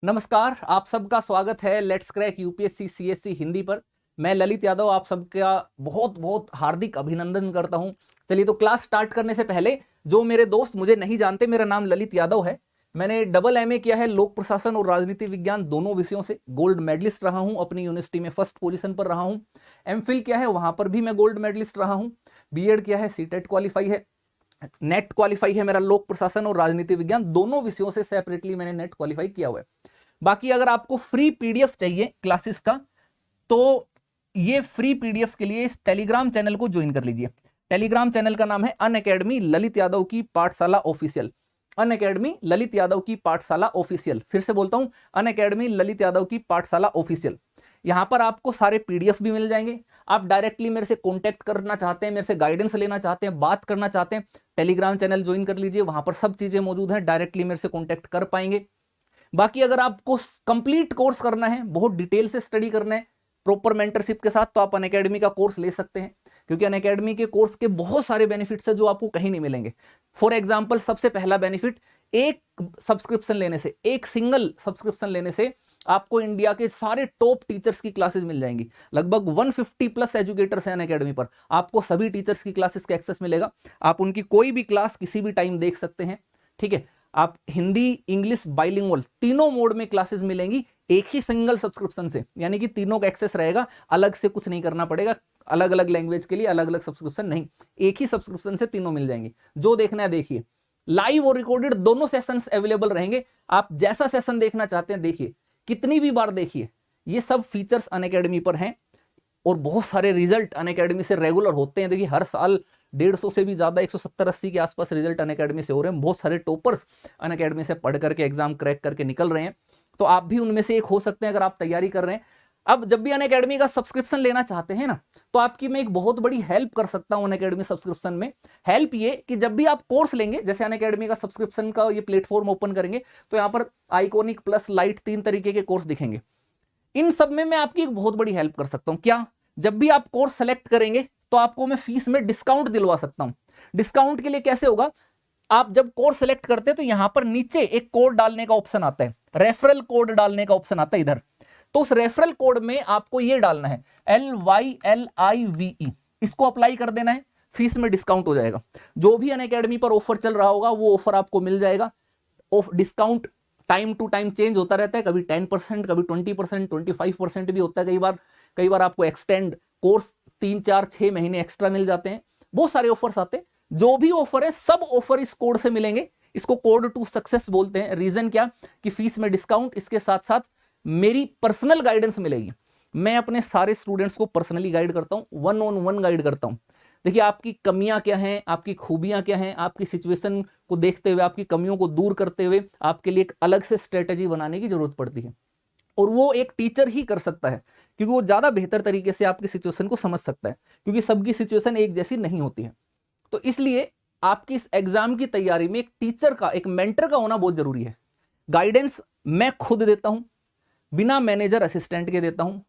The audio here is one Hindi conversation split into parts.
नमस्कार, आप सबका स्वागत है let's crack UPSC CSC Hindi पर। मैं ललित यादव आप सबका बहुत बहुत हार्दिक अभिनंदन करता हूं। चलिए तो क्लास स्टार्ट करने से पहले जो मेरे दोस्त मुझे नहीं जानते, मेरा नाम ललित यादव है। मैंने डबल एमए किया है लोक प्रशासन और राजनीति विज्ञान दोनों विषयों से। गोल्ड मेडलिस्ट रहा हूं, अपनी यूनिवर्सिटी में फर्स्ट पोजीशन पर रहा हूं। एमफिल किया है, वहां पर भी मैं गोल्ड मेडलिस्ट रहा हूं। बीएड किया है, सीटेट क्वालिफाई है, नेट क्वालिफाई है मेरा लोक प्रशासन और राजनीति विज्ञान दोनों विषयों से सेपरेटली मैंने नेट क्वालिफाई किया हुआ है। बाकी अगर आपको फ्री पीडीएफ चाहिए क्लासेस का तो ये फ्री पीडीएफ के लिए इस टेलीग्राम चैनल को ज्वाइन कर लीजिए। टेलीग्राम चैनल का नाम है अनअकैडमी ललित यादव की पाठशाला ऑफिशियल। अनअकैडमी ललित यादव की पाठशाला ऑफिशियल, फिर से बोलता हूं, अनअकैडमी ललित यादव की पाठशाला ऑफिशियल। यहां पर आपको सारे पीडीएफ भी मिल जाएंगे। आप डायरेक्टली मेरे से कांटेक्ट करना चाहते हैं, मेरे से गाइडेंस लेना चाहते हैं, बात करना चाहते हैं, टेलीग्राम चैनल ज्वाइन कर लीजिए। वहां पर सब चीजें मौजूद हैं, डायरेक्टली मेरे से कांटेक्ट कर पाएंगे। बाकी अगर आपको कंप्लीट कोर्स करना है, बहुत डिटेल से स्टडी करना है प्रॉपर मेंटरशिप के साथ, तो आप अनअकैडमी का कोर्स ले सकते हैं, क्योंकि अनअकैडमी के कोर्स के बहुत सारे बेनिफिट्स हैं जो आपको कहीं नहीं मिलेंगे। फॉर एग्जांपल, सबसे पहला बेनिफिट, एक सब्सक्रिप्शन लेने से, एक सिंगल सब्सक्रिप्शन लेने से आपको इंडिया के सारे टॉप टीचर्स की क्लासेस मिल जाएंगी। लगभग 150 प्लस एजुकेटर्स हैं अनअकैडमी पर, आपको सभी टीचर्स की क्लासेस का एक्सेस मिलेगा। आप उनकी कोई भी क्लास किसी भी टाइम देख सकते हैं। ठीक है, आप हिंदी इंग्लिश बाइलिंगुअल तीनों मोड में क्लासेस मिलेंगी एक ही सिंगल सब्सक्रिप्शन से, यानी कि तीनों का एक्सेस रहेगा, अलग से कुछ नहीं करना पड़ेगा, अलग अलग लैंग्वेज के लिए अलग अलग सब्सक्रिप्शन नहीं, एक ही सब्सक्रिप्शन से तीनों मिल जाएंगे। जो देखना है देखिए, लाइव और रिकॉर्डेड दोनों सेशंस अवेलेबल रहेंगे। आप जैसा सेशन देखना चाहते हैं देखिए, कितनी भी बार देखिए, ये सब फीचर्स अनअकैडमी पर हैं। और बहुत सारे रिजल्ट अनअकैडमी से रेगुलर होते हैं। देखिए हर साल 150 से भी ज्यादा 170-80 के आसपास रिजल्ट अनअकैडमी से हो रहे हैं। बहुत सारे टॉपर्स अनअकैडमी से पढ़ करके एग्जाम क्रैक करके निकल रहे हैं, तो आप भी उनमें से एक हो सकते हैं अगर आप तैयारी कर रहे हैं। अब जब भी अनअकैडमी का सब्सक्रिप्शन लेना चाहते हैं ना, तो आपकी मैं एक बहुत बड़ी हेल्प कर सकता हूं अनअकैडमी सब्सक्रिप्शन में। हेल्प ये कि जब भी आप कोर्स लेंगे, जैसे अनअकैडमी का सब्सक्रिप्शन का ये प्लेटफॉर्म ओपन करेंगे, तो यहाँ पर आइकॉनिक प्लस लाइट 3 तरीके के कोर्स दिखेंगे। इन सब में मैं आपकी एक बहुत बड़ी हेल्प कर सकता हूं। क्या? जब भी आप कोर्स सेलेक्ट करेंगे तो आपको मैं फीस में डिस्काउंट दिलवा सकता हूं। डिस्काउंट के लिए कैसे होगा? आप जब कोर्स सेलेक्ट करते हैं तो यहां पर नीचे एक कोड डालने का ऑप्शन आता है, रेफरल कोड डालने का ऑप्शन आता है इधर। तो उस रेफरल कोड में आपको ये डालना है LYLIVE, इसको अप्लाई कर देना है, फीस में डिस्काउंट हो जाएगा। जो भी अनअकैडमी पर ऑफर चल रहा होगा वो ऑफर आपको मिल जाएगा। Discount time to time change होता रहता है, कभी 10%, कभी 20%, 25% भी होता है। कई बार आपको एक्सटेंड कोर्स 3 4 6 महीने एक्स्ट्रा मिल जाते हैं। बहुत सारे ऑफर्स आते हैं। जो भी ऑफर है सब ऑफर इस कोड से मिलेंगे। इसको कोड टू सक्सेस बोलते हैं। रीजन क्या? कि फीस में डिस्काउंट, इसके साथ साथ मेरी पर्सनल गाइडेंस मिलेगी। मैं अपने सारे स्टूडेंट्स को पर्सनली गाइड करता हूं, 1-on-1 गाइड करता हूं। देखिए आपकी कमियां क्या हैं, आपकी खूबियां क्या हैं, आपकी सिचुएशन को देखते हुए, आपकी कमियों को दूर करते हुए आपके लिए एक अलग से स्ट्रेटेजी बनाने की जरूरत पड़ती है। और वो एक टीचर ही कर सकता है, क्योंकि वो ज्यादा बेहतर तरीके से आपकी सिचुएशन को समझ सकता है, क्योंकि सबकी सिचुएशन एक जैसी नहीं होती है। तो इसलिए आपकी इस एग्जाम की तैयारी में एक टीचर का, एक मेंटर का होना बहुत जरूरी है। गाइडेंस मैं खुद देता हूं, बिना मैनेजर असिस्टेंट के देता हूं।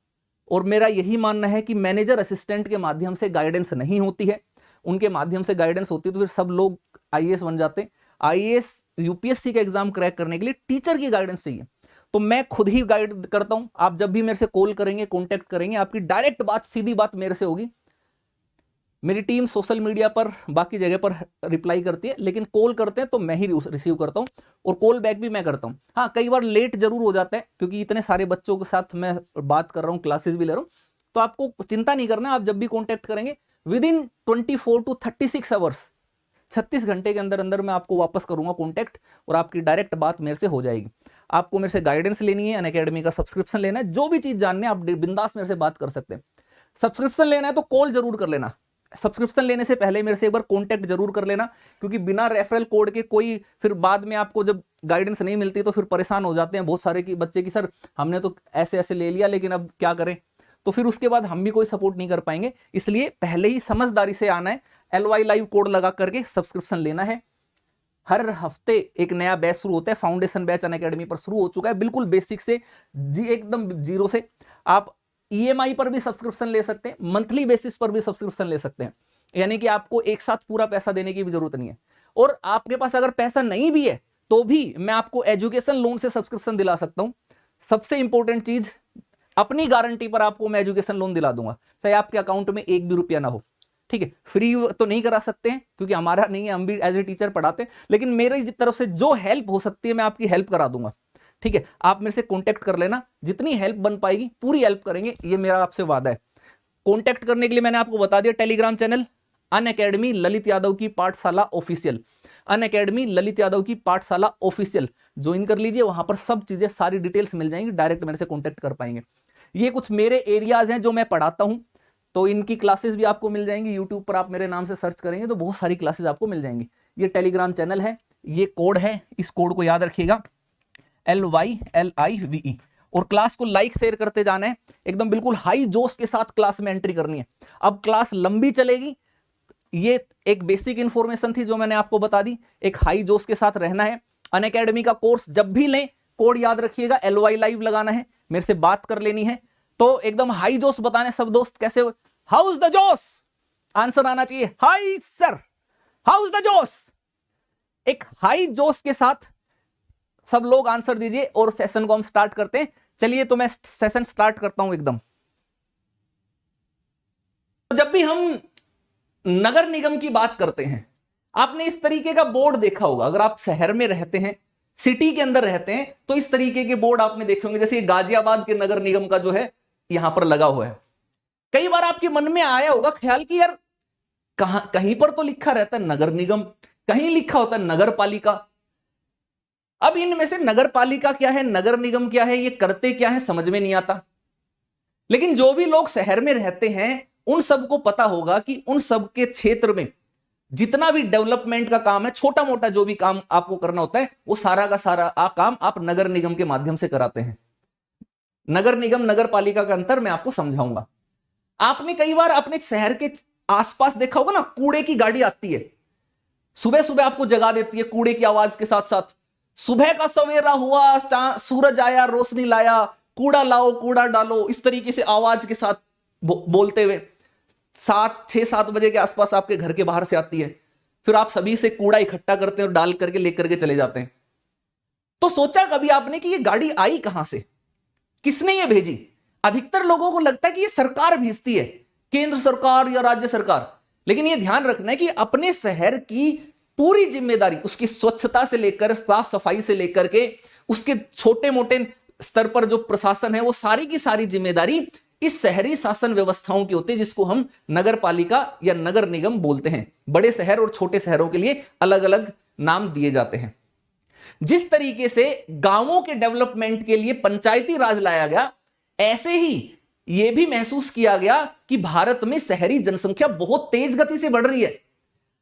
और मेरा यही मानना है कि मैनेजर असिस्टेंट के माध्यम से गाइडेंस नहीं होती है। उनके माध्यम से गाइडेंस होती है तो फिर सब लोग आईएएस बन जाते हैं। आईएएस यूपीएससी का एग्जाम क्रैक करने के लिए टीचर की गाइडेंस चाहिए। तो मैं खुद ही गाइड करता हूं। आप जब भी मेरे से कॉल करेंगे, कॉन्टेक्ट करेंगे, आपकी डायरेक्ट बात, सीधी बात मेरे से होगी। मेरी टीम सोशल मीडिया पर, बाकी जगह पर रिप्लाई करती है, लेकिन कॉल करते हैं तो मैं ही रिसीव करता हूं, और कॉल बैक भी मैं करता हूं। हाँ, कई बार लेट जरूर हो जाता है, क्योंकि इतने सारे बच्चों के साथ मैं बात कर रहा हूं, क्लासेस भी ले रहा हूं। तो आपको चिंता नहीं करना। आप जब भी कॉन्टेक्ट करेंगे विद इन 24 to 36 आवर्स, 36 घंटे के अंदर अंदर मैं आपको वापस करूंगा कॉन्टैक्ट, और आपकी डायरेक्ट बात मेरे से हो जाएगी। आपको मेरे से गाइडेंस लेनी है, अनअकैडमी का सब्सक्रिप्शन लेना है, जो भी चीज जानने आप बिंदास मेरे से बात कर सकते हैं। सब्सक्रिप्शन लेना है तो कॉल जरूर कर लेना। सब्सक्रिप्शन लेने से पहले मेरे से एक बार कॉन्टैक्ट जरूर कर लेना, क्योंकि बिना रेफरल कोड के कोई फिर बाद में आपको जब गाइडेंस नहीं मिलती तो फिर परेशान हो जाते हैं बहुत सारे की बच्चे की, सर हमने तो ऐसे ऐसे ले लिया लेकिन अब क्या करें। तो फिर उसके बाद हम भी कोई सपोर्ट नहीं कर पाएंगे। इसलिए पहले ही समझदारी से आना है, LY लाइव कोड लगा करके सब्सक्रिप्शन लेना है। हर हफ्ते एक नया बैच शुरू होता है। फाउंडेशन बैच अनअकैडमी पर शुरू हो चुका है, बिल्कुल बेसिक से एकदम जीरो से। आप ईएमआई पर भी सब्सक्रिप्शन ले सकते हैं, मंथली बेसिस पर भी सब्सक्रिप्शन ले सकते हैं, यानी कि आपको एक साथ पूरा पैसा देने की भी जरूरत नहीं है। और आपके पास अगर पैसा नहीं भी है तो भी मैं आपको एजुकेशन लोन से सब्सक्रिप्शन दिला सकता हूं। सबसे इंपॉर्टेंट चीज, अपनी गारंटी पर आपको मैं एजुकेशन लोन दिला दूंगा, चाहे आपके अकाउंट में एक भी रुपया ना हो। ठीक है, फ्री तो नहीं करा सकते हैं क्योंकि हमारा नहीं है, हम भी एज ए टीचर पढ़ाते हैं, लेकिन मेरी तरफ से जो हेल्प हो सकती है मैं आपकी हेल्प करा दूंगा। ठीक है, आप मेरे से कांटेक्ट कर लेना, जितनी हेल्प बन पाएगी पूरी हेल्प करेंगे, ये मेरा आपसे वादा है। कांटेक्ट करने के लिए मैंने आपको बता दिया, Telegram channel Unacademy Lalit Yadav की पाठशाला ऑफिशियल, अनअकैडमी ललित यादव की पाठशाला ऑफिशियल ज्वाइन कर लीजिए। वहां पर सब चीजें, सारी डिटेल्स मिल जाएंगी, डायरेक्ट मेरे से कांटेक्ट कर पाएंगे। ये कुछ मेरे एरियाज हैं जो मैं पढ़ाता हूं, तो इनकी क्लासेस भी आपको मिल जाएंगी। यूट्यूब पर आप मेरे नाम से सर्च करेंगे तो बहुत सारी क्लासेस आपको मिल जाएंगी। ये टेलीग्राम चैनल है, ये कोड है, इस कोड को याद रखिएगा, LYLIVE, और क्लास को लाइक शेयर करते जाना है, एकदम बिल्कुल हाई जोश के साथ क्लास में एंट्री करनी है। अब क्लास लंबी चलेगी, ये एक बेसिक इंफॉर्मेशन थी जो मैंने आपको बता दी, एक हाई जोश के साथ रहना है। अनअकैडमी का कोर्स जब भी लें, कोड याद रखिएगा, LY लाइव लगाना है, मेरे से बात कर लेनी है, तो एकदम हाई जोश बताने सब दोस्त कैसे, हाउ इज द जोश, आंसर आना चाहिए high sir, how is the जोश। एक हाई जोश के साथ सब लोग आंसर दीजिए और सेशन को हम स्टार्ट करते हैं। चलिए तो मैं सेशन स्टार्ट करता हूं एकदम। जब भी हम नगर निगम की बात करते हैं, आपने इस तरीके का बोर्ड देखा होगा, अगर आप शहर में रहते हैं, सिटी के अंदर रहते हैं, तो इस तरीके के बोर्ड आपने देखे होंगे। जैसे गाजियाबाद के नगर निगम का जो है यहां पर लगा हुआ है। कई बार आपके मन में आया होगा ख्याल कि यार कहीं पर तो लिखा रहता है नगर निगम, कहीं लिखा होता है नगर पालिका। अब इनमें से नगर पालिका क्या है, नगर निगम क्या है, ये करते क्या है, समझ में नहीं आता। लेकिन जो भी लोग शहर में रहते हैं उन सबको पता होगा कि उन सब के क्षेत्र में जितना भी डेवलपमेंट का काम है, छोटा मोटा जो भी काम आपको करना होता है, वो सारा का सारा काम आप नगर निगम के माध्यम से कराते हैं। नगर निगम नगर पालिका का अंतर मैं आपको समझाऊंगा। आपने कई बार अपने शहर के आसपास देखा होगा ना, कूड़े की गाड़ी आती है, सुबह सुबह आपको जगा देती है कूड़े की आवाज के साथ साथ। सुबह का सवेरा हुआ, सूरज आया, रोशनी लाया, कूड़ा लाओ कूड़ा डालो, इस तरीके से आवाज के साथ बोलते हुए 6-7 बजे के आसपास आपके घर के बाहर से आती है। फिर आप सभी से कूड़ा इकट्ठा करते हैं और डाल करके लेकर के चले जाते हैं। तो सोचा कभी आपने कि ये गाड़ी आई कहां से, किसने ये भेजी? अधिकतर लोगों को लगता है कि ये सरकार भेजती है, केंद्र सरकार या राज्य सरकार। लेकिन ये ध्यान रखना है कि अपने शहर की पूरी जिम्मेदारी, उसकी स्वच्छता से लेकर साफ सफाई से लेकर के उसके छोटे मोटे स्तर पर जो प्रशासन है, वो सारी की सारी जिम्मेदारी इस शहरी शासन व्यवस्थाओं की होती है, जिसको हम नगर पालिका या नगर निगम बोलते हैं। बड़े शहर और छोटे शहरों के लिए अलग अलग नाम दिए जाते हैं। जिस तरीके से गांवों के डेवलपमेंट के लिए पंचायती राज लाया गया, ऐसे ही यह भी महसूस किया गया कि भारत में शहरी जनसंख्या बहुत तेज गति से बढ़ रही है।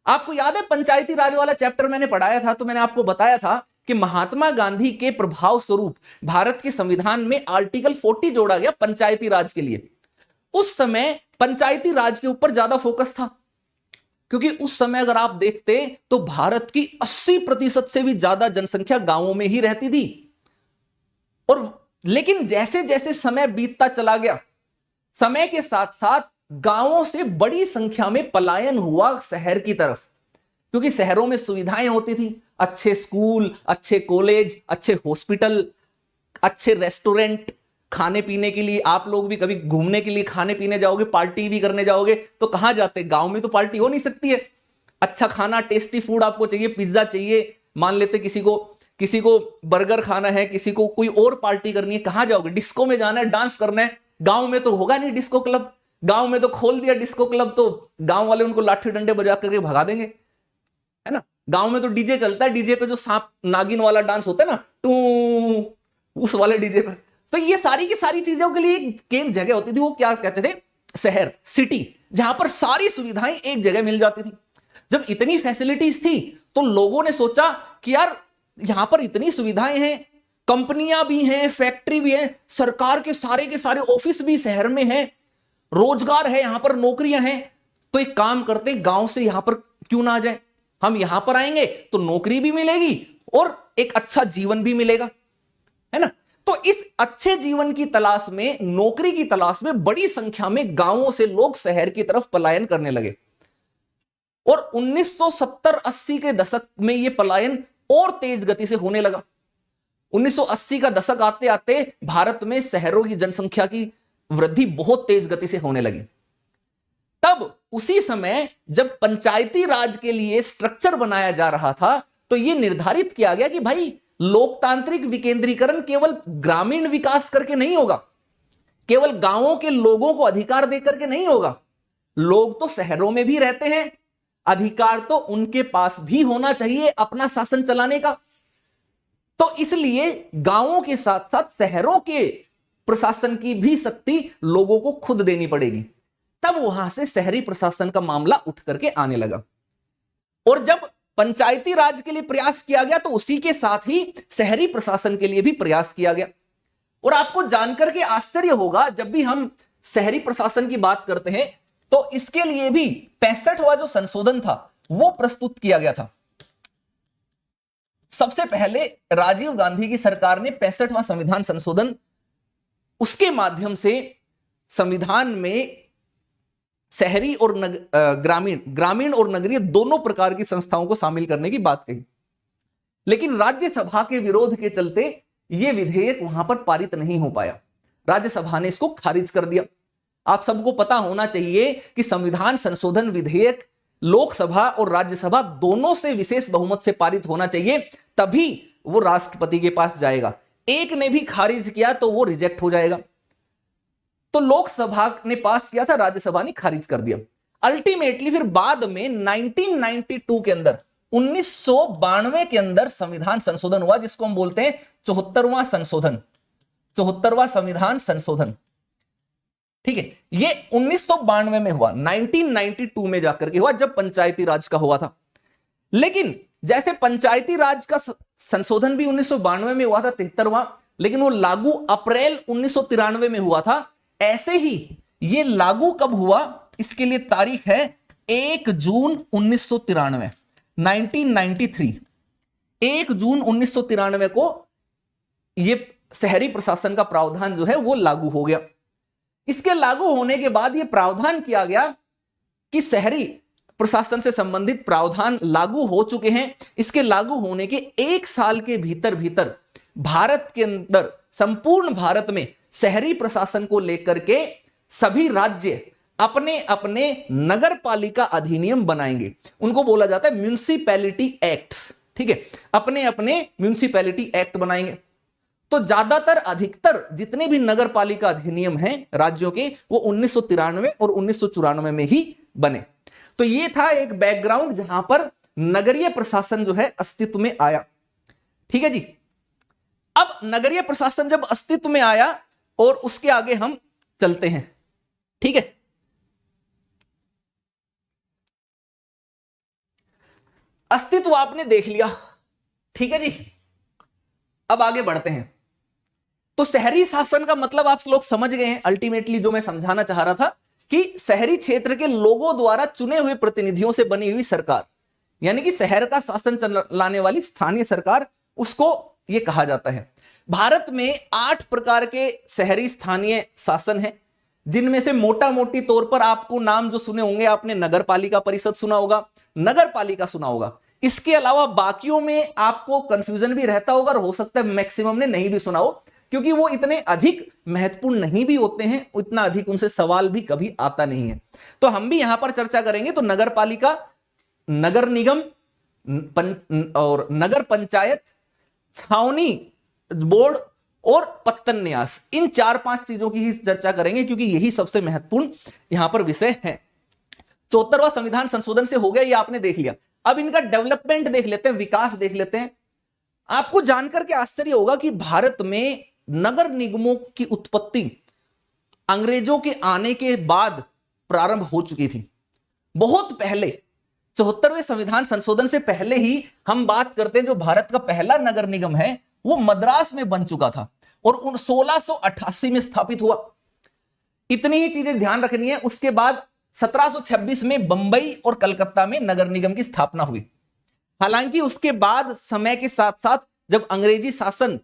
आपको याद है पंचायती राज वाला चैप्टर मैंने पढ़ाया था, तो मैंने आपको बताया था कि महात्मा गांधी के प्रभाव स्वरूप भारत के संविधान में आर्टिकल 40 जोड़ा गया पंचायती राज के लिए। उस समय पंचायती राज के ऊपर ज्यादा फोकस था, क्योंकि उस समय अगर आप देखते तो भारत की 80% से भी ज्यादा जनसंख्या गांवों में ही रहती थी। और लेकिन जैसे जैसे समय बीतता चला गया, समय के साथ साथ गांवों से बड़ी संख्या में पलायन हुआ शहर की तरफ, क्योंकि शहरों में सुविधाएं होती थी, अच्छे स्कूल, अच्छे कॉलेज, अच्छे हॉस्पिटल, अच्छे रेस्टोरेंट, खाने पीने के लिए। आप लोग भी कभी घूमने के लिए खाने पीने जाओगे, पार्टी भी करने जाओगे, तो कहां जाते? गांव में तो पार्टी हो नहीं सकती है। अच्छा खाना, टेस्टी फूड आपको चाहिए, पिज्जा चाहिए, मान लेते किसी को बर्गर खाना है, किसी को कोई और पार्टी करनी है, कहां जाओगे? डिस्को में जाना है, डांस करना है। गांव में तो होगा नहीं डिस्को क्लब, गांव में तो खोल दिया डिस्को क्लब तो गांव वाले उनको लाठी डंडे बजा करके भगा देंगे, है ना। गांव में तो डीजे चलता है, डीजे पे जो सांप नागिन वाला डांस होता है ना, टू, उस वाले डीजे पे। तो ये सारी की सारी चीजों के लिए एक जगह होती थी, वो क्या कहते थे? शहर, सिटी, जहां पर सारी सुविधाएं एक जगह मिल जाती थी। जब इतनी फैसिलिटीज थी तो लोगों ने सोचा कि यार यहां पर इतनी सुविधाएं हैं, कंपनियां भी हैं, फैक्ट्री भी है, सरकार के सारे ऑफिस भी शहर में है, रोजगार है, यहां पर नौकरियां हैं, तो एक काम करते गांव से यहां पर क्यों ना आ जाए। हम यहां पर आएंगे तो नौकरी भी मिलेगी और एक अच्छा जीवन भी मिलेगा, है ना। तो इस अच्छे जीवन की तलाश में, नौकरी की तलाश में बड़ी संख्या में गांवों से लोग शहर की तरफ पलायन करने लगे। और 1970-80 के दशक में यह पलायन और तेज गति से होने लगा। 1980 का दशक आते आते भारत में शहरों की जनसंख्या की वृद्धि बहुत तेज गति से होने लगी। तब उसी समय जब पंचायती राज के लिए स्ट्रक्चर बनाया जा रहा था, तो यह निर्धारित किया गया कि भाई लोकतांत्रिक विकेंद्रीकरण केवल ग्रामीण विकास करके नहीं होगा, केवल गांवों के लोगों को अधिकार देकर के नहीं होगा। लोग तो शहरों में भी रहते हैं, अधिकार तो उनके पास भी होना चाहिए अपना शासन चलाने का। तो इसलिए गांवों के साथ साथ शहरों के प्रशासन की भी शक्ति लोगों को खुद देनी पड़ेगी। तब वहां से शहरी प्रशासन का मामला उठ करके आने लगा। और जब पंचायती राज के लिए प्रयास किया गया, तो उसी के साथ ही शहरी प्रशासन के लिए भी प्रयास किया गया। और आपको जानकर के आश्चर्य होगा, जब भी हम शहरी प्रशासन की बात करते हैं तो इसके लिए भी 65वां जो संशोधन था वो प्रस्तुत किया गया था। सबसे पहले राजीव गांधी की सरकार ने 65वां संविधान संशोधन, उसके माध्यम से संविधान में शहरी और ग्रामीण और नगरीय दोनों प्रकार की संस्थाओं को शामिल करने की बात कही। लेकिन राज्यसभा के विरोध के चलते यह विधेयक वहां पर पारित नहीं हो पाया, राज्यसभा ने इसको खारिज कर दिया। आप सबको पता होना चाहिए कि संविधान संशोधन विधेयक लोकसभा और राज्यसभा दोनों से विशेष बहुमत से पारित होना चाहिए, तभी वो राष्ट्रपति के पास जाएगा। एक ने भी खारिज किया तो वो रिजेक्ट हो जाएगा। तो लोकसभा ने पास किया था, राज्यसभा ने खारिज कर दिया। अल्टीमेटली फिर बाद में 1992 के अंदर 1992 के अंदर संविधान संशोधन हुआ, जिसको हम बोलते हैं 74वां संशोधन, 74वां संविधान संशोधन। ठीक है, ये 1992 में हुआ, 1992 में जाकर के हुआ, जब पंचायती राज का हुआ था। लेकिन जैसे पंचायती राज का संशोधन भी 1992 में हुआ था, 73वां, लेकिन वो लागू अप्रैल 1993 में हुआ था। ऐसे ही ये लागू कब हुआ, इसके लिए तारीख है 1 जून 1993, 1993, 1 जून 1993 को ये शहरी प्रशासन का प्रावधान जो है वो लागू हो गया। इसके लागू होने के बाद ये प्रावधान किया गया कि शहरी प्रशासन से संबंधित प्रावधान लागू हो चुके हैं। इसके लागू होने के 1 साल के भीतर भीतर भारत के अंदर, संपूर्ण भारत में शहरी प्रशासन को लेकर के सभी राज्य अपने अपने नगर पालिका अधिनियम बनाएंगे। उनको बोला जाता है म्युनिसिपैलिटी एक्ट्स। ठीक है, अपने अपने म्युनिसिपैलिटी एक्ट बनाएंगे। तो ज्यादातर, अधिकतर जितने भी नगर पालिका अधिनियम हैं राज्यों के, वो 1993 और 1994 में ही बने। तो ये था एक बैकग्राउंड जहां पर नगरीय प्रशासन जो है अस्तित्व में आया। ठीक है जी। अब नगरीय प्रशासन जब अस्तित्व में आया और उसके आगे हम चलते हैं। ठीक है, अस्तित्व आपने देख लिया। ठीक है जी, अब आगे बढ़ते हैं। तो शहरी शासन का मतलब आप लोग समझ गए हैं। अल्टीमेटली जो मैं समझाना चाह रहा था कि शहरी क्षेत्र के लोगों द्वारा चुने हुए प्रतिनिधियों से बनी हुई सरकार, यानी कि शहर का शासन चलाने वाली स्थानीय सरकार, उसको यह कहा जाता है। भारत में 8 प्रकार के शहरी स्थानीय शासन हैं, जिनमें से मोटा मोटी तौर पर आपको नाम जो सुने होंगे, आपने नगर पालिका परिषद सुना होगा, नगर पालिका सुना होगा। इसके अलावा बाकियों में आपको कंफ्यूजन भी रहता होगा और हो सकता है मैक्सिमम ने नहीं भी सुना हो, क्योंकि वो इतने अधिक महत्वपूर्ण नहीं भी होते हैं, उतना अधिक उनसे सवाल भी कभी आता नहीं है। तो हम भी यहां पर चर्चा करेंगे। तो नगर पालिका, नगर निगम और नगर पंचायत, छावनी बोर्ड और पत्तन न्यास, इन 4-5 चीजों की ही चर्चा करेंगे, क्योंकि यही सबसे महत्वपूर्ण यहां पर विषय है। 74वां संविधान संशोधन से हो गया, ये आपने देख लिया। अब इनका डेवलपमेंट देख लेते हैं, विकास देख लेते हैं। आपको जानकर के आश्चर्य होगा कि भारत में नगर निगमों की उत्पत्ति अंग्रेजों के आने के बाद प्रारंभ हो चुकी थी। बहुत पहले 74वें संविधान संशोधन से पहले ही हम बात करते हैं, जो भारत का पहला नगर निगम है वो मद्रास में बन चुका था और 1688 में स्थापित हुआ। इतनी ही चीजें ध्यान रखनी है। उसके बाद 1726 में बंबई और कलकत्ता में नगर निगम की स्थापना हुई। हालांकि उसके बाद समय के साथ साथ जब अंग्रेजी शासन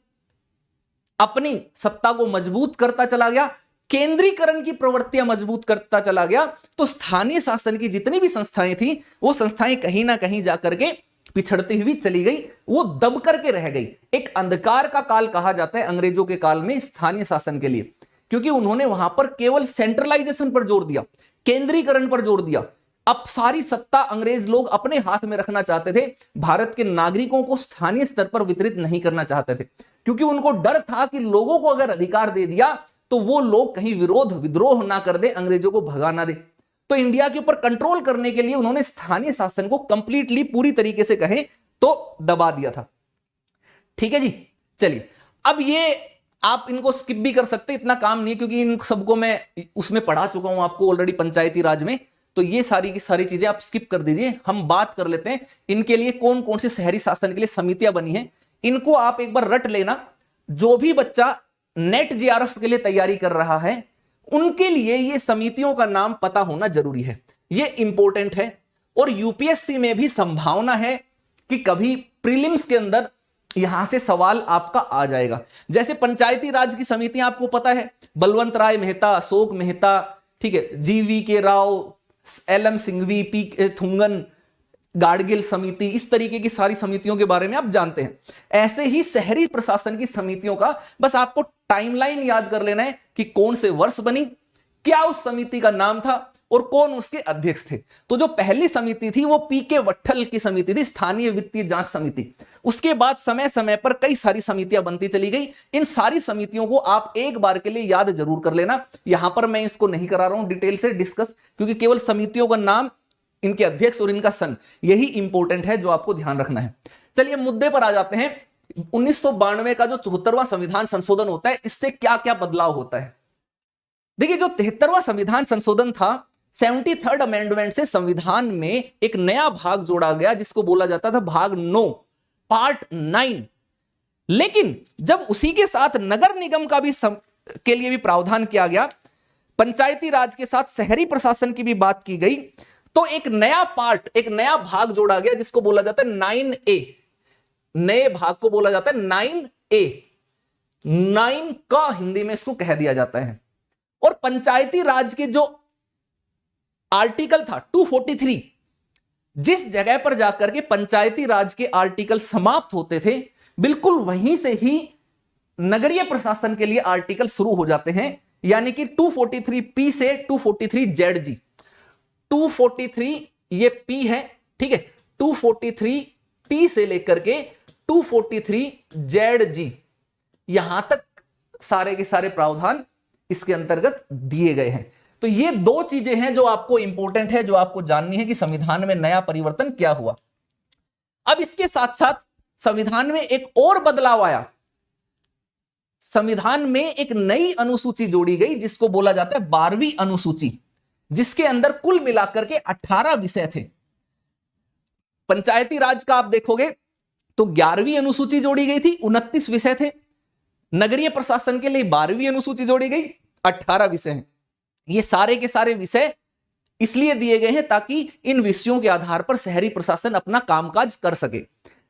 अपनी सत्ता को मजबूत करता चला गया, केंद्रीकरण की प्रवृत्तियां मजबूत करता चला गया, तो स्थानीय शासन की जितनी भी संस्थाएं थी वो संस्थाएं कहीं ना कहीं जाकर के पिछड़ती हुई चली गई, वो दब करके रह गई। एक अंधकार का काल कहा जाता है अंग्रेजों के काल में स्थानीय शासन के लिए, क्योंकि उन्होंने वहां पर केवल सेंट्रलाइजेशन पर जोर दिया, केंद्रीकरण पर जोर दिया। अब सारी सत्ता अंग्रेज लोग अपने हाथ में रखना चाहते थे, भारत के नागरिकों को स्थानीय स्तर पर वितरित नहीं करना चाहते थे, क्योंकि उनको डर था कि लोगों को अगर अधिकार दे दिया तो वो लोग कहीं विरोध विद्रोह ना कर दे, अंग्रेजों को भगा ना दे। तो इंडिया के ऊपर कंट्रोल करने के लिए उन्होंने स्थानीय शासन को कंप्लीटली पूरी तरीके से कहें तो दबा दिया था। ठीक है जी, चलिए अब ये आप इनको स्किप भी कर सकते, इतना काम नहीं, क्योंकि इन सबको मैं उसमें पढ़ा चुका हूं आपको ऑलरेडी पंचायती राज में, तो ये सारी की सारी चीजें आप स्किप कर दीजिए। हम बात कर लेते हैं इनके लिए कौन कौन से शहरी शासन के लिए समितियां बनी हैं, इनको आप एक बार रट लेना। जो भी बच्चा नेट जीआरएफ के लिए तैयारी कर रहा है उनके लिए ये समितियों का नाम पता होना जरूरी है, ये इंपॉर्टेंट है। और यूपीएससी में भी संभावना है कि कभी प्रीलिम्स के अंदर यहां से सवाल आपका आ जाएगा। जैसे पंचायती राज की समितियां आपको पता है, बलवंत राय मेहता, अशोक मेहता, ठीक है, जीवी के राव, एलएम सिंघवी, पी थुंगन, गाडगिल समिति, इस तरीके की सारी समितियों के बारे में आप जानते हैं। ऐसे ही शहरी प्रशासन की समितियों का बस आपको टाइमलाइन याद कर लेना है कि कौन से वर्ष बनी, क्या उस समिति का नाम था और कौन उसके अध्यक्ष थे। तो जो पहली समिति थी वो पीके वट्ठल की समिति थी, स्थानीय वित्तीय जांच समिति। उसके बाद समय समय पर कई सारी समितियां बनती चली गई। इन सारी समितियों को आप एक बार के लिए याद जरूर कर लेना। यहां पर मैं इसको नहीं करा रहा हूं डिटेल से डिस्कस, क्योंकि केवल समितियों का नाम, इनके अध्यक्ष और इनका सन, यही इंपॉर्टेंट है जो आपको ध्यान रखना है। चलिए मुद्दे पर आ जाते हैं। 1992 का जो 74वां संविधान संशोधन होता है, इससे क्या क्या बदलाव होता है। देखिए, जो 73वां संविधान संशोधन था, 73rd अमेंडमेंट से संविधान में एक नया भाग जोड़ा गया जिसको बोला जाता था भाग 9, पार्ट 9। लेकिन जब उसी के साथ नगर निगम का भी के लिए भी प्रावधान किया गया, पंचायती राज के साथ शहरी प्रशासन की भी बात की गई, तो एक नया पार्ट, एक नया भाग जोड़ा गया जिसको बोला जाता है 9A। नए भाग को बोला जाता है 9A। 9 का हिंदी में इसको कह दिया जाता है। और पंचायती राज के जो आर्टिकल था 243, जिस जगह पर जाकर के पंचायती राज के आर्टिकल समाप्त होते थे, बिल्कुल वहीं से ही नगरीय प्रशासन के लिए आर्टिकल शुरू हो जाते हैं। यानी कि 243P से 243ZG। 243 ये P है, ठीक है, 243P से लेकर के 243ZG, यहां तक सारे के सारे प्रावधान इसके अंतर्गत दिए गए हैं। तो ये दो चीजें हैं जो आपको इंपॉर्टेंट है, जो आपको जाननी है कि संविधान में नया परिवर्तन क्या हुआ। अब इसके साथ साथ संविधान में एक और बदलाव आया। संविधान में एक नई अनुसूची जोड़ी गई जिसको बोला जाता है 12वीं अनुसूची, जिसके अंदर कुल मिलाकर के 18 विषय थे। पंचायती राज का आप देखोगे तो 11वीं अनुसूची जोड़ी गई थी, 29 विषय थे। नगरीय प्रशासन के लिए 12वीं अनुसूची जोड़ी गई, 18 विषय हैं। ये सारे के सारे विषय इसलिए दिए गए हैं ताकि इन विषयों के आधार पर शहरी प्रशासन अपना कामकाज कर सके।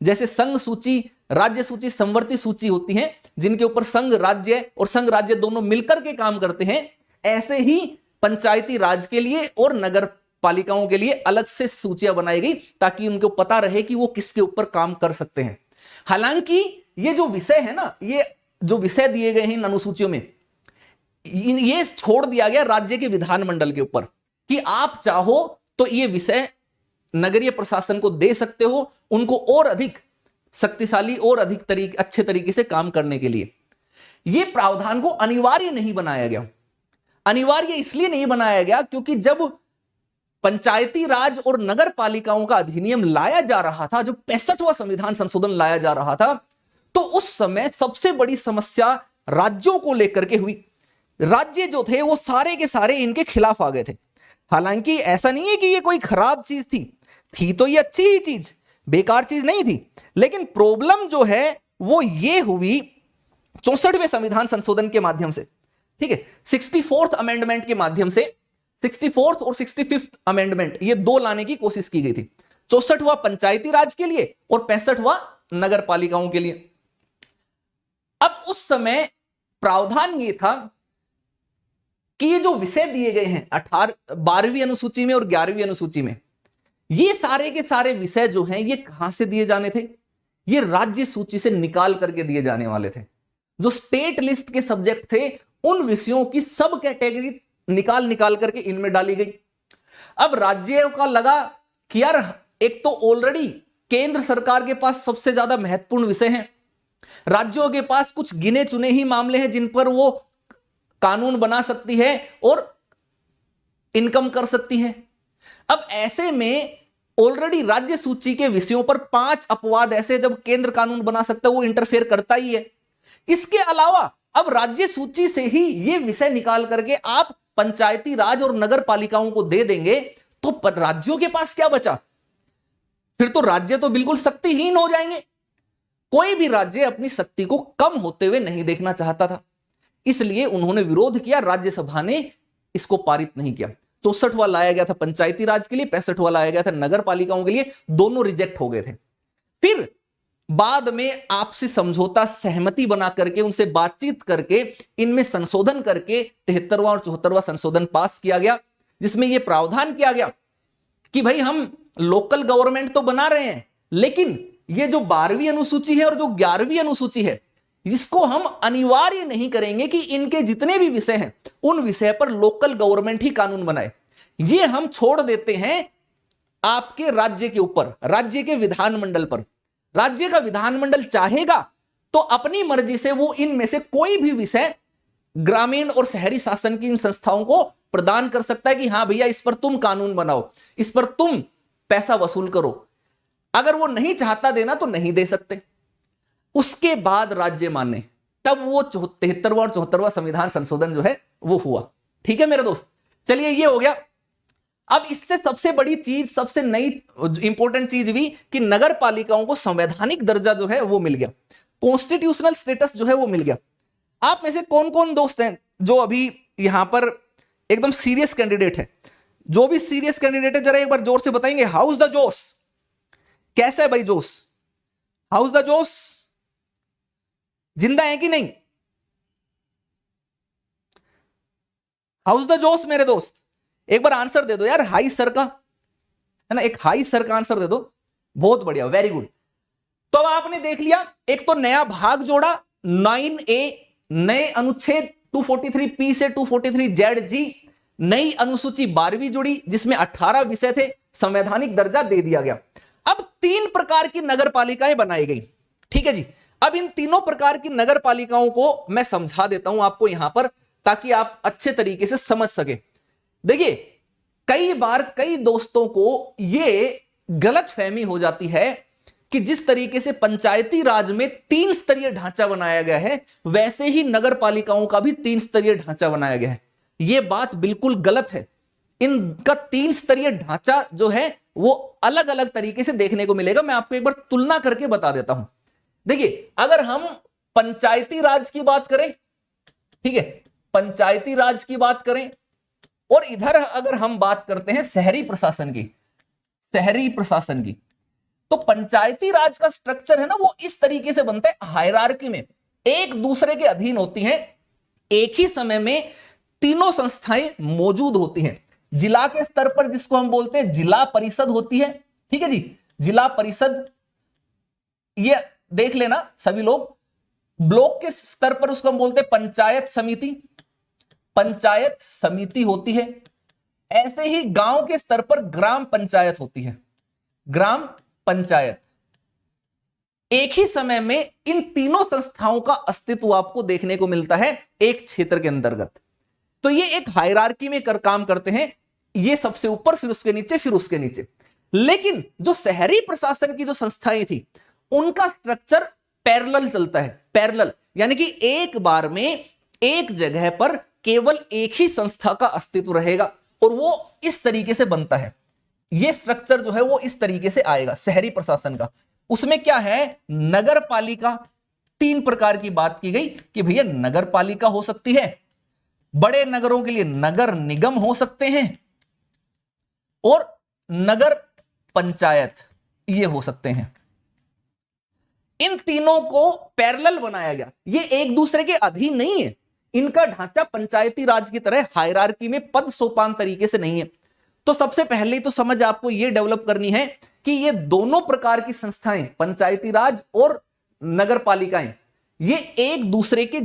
जैसे संघ सूची, राज्य सूची, संवर्ती सूची होती हैं, जिनके ऊपर संघ राज्य और संघ राज्य दोनों मिलकर के काम करते हैं, ऐसे ही पंचायती राज के लिए और नगर पालिकाओं के लिए अलग से सूचियां बनाई गई ताकि उनको पता रहे कि वो किसके ऊपर काम कर सकते हैं। हालांकि ये जो विषय है ना, ये जो विषय दिए गए हैं इन अनुसूचियों में, ये छोड़ दिया गया राज्य के विधानमंडल के ऊपर कि आप चाहो तो ये विषय नगरीय प्रशासन को दे सकते हो, उनको और अधिक शक्तिशाली और अधिक अच्छे तरीके से काम करने के लिए। ये प्रावधान को अनिवार्य नहीं बनाया गया। अनिवार्य इसलिए नहीं बनाया गया क्योंकि जब पंचायती राज और नगर पालिकाओं का अधिनियम लाया जा रहा था, जो 65वां संविधान संशोधन लाया जा रहा था, तो उस समय सबसे बड़ी समस्या राज्यों को लेकर के हुई। राज्य जो थे वो सारे के सारे इनके खिलाफ आ गए थे। हालांकि ऐसा नहीं है कि ये कोई खराब चीज थी तो ये अच्छी ही चीज, बेकार चीज नहीं थी। लेकिन प्रॉब्लम जो है वो ये हुई 64वें संविधान संशोधन के माध्यम से, ठीक है, 64th अमेंडमेंट के माध्यम से। 64th और 65th अमेंडमेंट, ये दो लाने की कोशिश की गई थी। 64वां पंचायती राज के लिए और 65वां नगर पालिकाओं के लिए। अब उस समय प्रावधान ये था कि ये जो विषय दिए गए हैं 12वीं अनुसूची में और 11वीं अनुसूची में, ये सारे के सारे विषय जो हैं ये कहां से दिए जाने थे? ये राज्य सूची से निकाल करके दिए जाने वाले थे। जो स्टेट लिस्ट के सब्जेक्ट थे उन विषयों की सब कैटेगरी निकाल निकाल करके इनमें डाली गई। अब राज्यों का लगा कि यार एक तो ऑलरेडी केंद्र सरकार के पास सबसे ज्यादा महत्वपूर्ण विषय हैं, राज्यों के पास कुछ गिने चुने ही मामले हैं जिन पर वो कानून बना सकती है और इनकम कर सकती है। अब ऐसे में ऑलरेडी राज्य सूची के विषयों पर 5 अपवाद ऐसे जब केंद्र कानून बना सकता है वो इंटरफेयर करता ही है। इसके अलावा अब राज्य सूची से ही ये विषय निकाल करके आप पंचायती राज और नगर पालिकाओं को दे देंगे तो राज्यों के पास क्या बचा? फिर तो राज्य तो बिल्कुल शक्तिहीन हो जाएंगे। कोई भी राज्य अपनी शक्ति को कम होते हुए नहीं देखना चाहता था, इसलिए उन्होंने विरोध किया। राज्यसभा ने इसको पारित नहीं किया। 64वां लाया गया था पंचायती राज के लिए, 65वां लाया गया था नगर पालिकाओं के लिए, दोनों रिजेक्ट हो गए थे। फिर बाद में आपसी समझौता सहमति बना करके उनसे बातचीत करके इनमें संशोधन करके 73वां और 74वां संशोधन पास किया गया, जिसमें यह प्रावधान किया गया कि भाई हम लोकल गवर्नमेंट तो बना रहे हैं, लेकिन ये जो 12वीं अनुसूची है और जो 11वीं अनुसूची है इसको हम अनिवार्य नहीं करेंगे कि इनके जितने भी विषय हैं उन विषय पर लोकल गवर्नमेंट ही कानून बनाए। ये हम छोड़ देते हैं आपके राज्य के ऊपर, राज्य के विधानमंडल पर। राज्य का विधानमंडल चाहेगा तो अपनी मर्जी से वो इनमें से कोई भी विषय ग्रामीण और शहरी शासन की इन संस्थाओं को प्रदान कर सकता है कि हां भैया इस पर तुम कानून बनाओ, इस पर तुम पैसा वसूल करो। अगर वो नहीं चाहता देना तो नहीं दे सकते। उसके बाद राज्य माने, तब वो 73वां और 74वां संविधान संशोधन जो है वो हुआ। ठीक है मेरे दोस्त, चलिए ये हो गया। अब इससे सबसे बड़ी चीज, सबसे नई इंपॉर्टेंट चीज भी कि नगर पालिकाओं को संवैधानिक दर्जा जो है वो मिल गया, कॉन्स्टिट्यूशनल स्टेटस जो है वो मिल गया। आप में से कौन कौन दोस्त हैं जो अभी यहां पर एकदम सीरियस कैंडिडेट है? जो भी सीरियस कैंडिडेट है जरा एक बार जोर से बताएंगे, हाउस द जोश। कैसा है भाई जोश? हाउस द जोश जिंदा है कि नहीं? हाउस द जोश मेरे दोस्त, एक बार आंसर दे दो यार, हाई सर का, है ना, एक हाई सर का आंसर दे दो। बहुत बढ़िया, वेरी गुड। तो अब आपने देख लिया, एक तो नया भाग जोड़ा 9A, नए अनुच्छेद 243P से 243ZG, नई अनुसूची 12वीं जुड़ी जिसमें 18 विषय थे, संवैधानिक दर्जा दे दिया गया। अब 3 प्रकार की नगर पालिकाएं बनाई गई। ठीक है जी, अब इन तीनों प्रकार की नगर पालिकाओं को मैं समझा देता हूं आपको यहां पर, ताकि आप अच्छे तरीके से समझ सके। देखिए, कई बार कई दोस्तों को यह गलतफहमी हो जाती है कि जिस तरीके से पंचायती राज में 3 स्तरीय ढांचा बनाया गया है, वैसे ही नगर पालिकाओं का भी 3 स्तरीय ढांचा बनाया गया है। यह बात बिल्कुल गलत है। इनका 3 स्तरीय ढांचा जो है वो अलग अलग तरीके से देखने को मिलेगा। मैं आपको एक बार तुलना करके बता देता हूं। देखिए, अगर हम पंचायती राज की बात करें, ठीक है, पंचायती राज की बात करें, और इधर अगर हम बात करते हैं शहरी प्रशासन की, शहरी प्रशासन की, तो पंचायती राज का स्ट्रक्चर है ना वो इस तरीके से बनता है, हायरार्की में एक दूसरे के अधीन होती हैं। एक ही समय में तीनों संस्थाएं मौजूद होती हैं। जिला के स्तर पर जिसको हम बोलते हैं जिला परिषद होती है। ठीक है जी, जिला परिषद, ये देख लेना सभी लोग। ब्लॉक के स्तर पर उसको हम बोलते हैं पंचायत समिति, पंचायत समिति होती है। ऐसे ही गांव के स्तर पर ग्राम पंचायत होती है, ग्राम पंचायत। एक ही समय में इन तीनों संस्थाओं का अस्तित्व आपको देखने को मिलता है एक क्षेत्र के अंतर्गत। तो ये एक हायरार्की में काम करते हैं, ये सबसे ऊपर, फिर उसके नीचे, फिर उसके नीचे। लेकिन जो शहरी प्रशासन की जो संस्थाएं थी उनका स्ट्रक्चर पैरेलल चलता है। पैरेलल यानी कि एक बार में एक जगह पर केवल एक ही संस्था का अस्तित्व रहेगा और वो इस तरीके से बनता है। ये स्ट्रक्चर जो है वो इस तरीके से आएगा शहरी प्रशासन का। उसमें क्या है, नगर पालिका, 3 प्रकार की बात की गई कि भैया नगर पालिका हो सकती है, बड़े नगरों के लिए नगर निगम हो सकते हैं, और नगर पंचायत ये हो सकते हैं। इन तीनों को पैरेलल बनाया गया, ये एक दूसरे के अधीन नहीं है। इनका ढांचा पंचायती राज की तरह हायरार्की में पद सोपान तरीके से नहीं है। तो सबसे पहले तो समझ आपको यह डेवलप करनी है कि ये दोनों प्रकार की संस्थाएं, पंचायती राज और नगर पालिकाएं, ये एक दूसरे के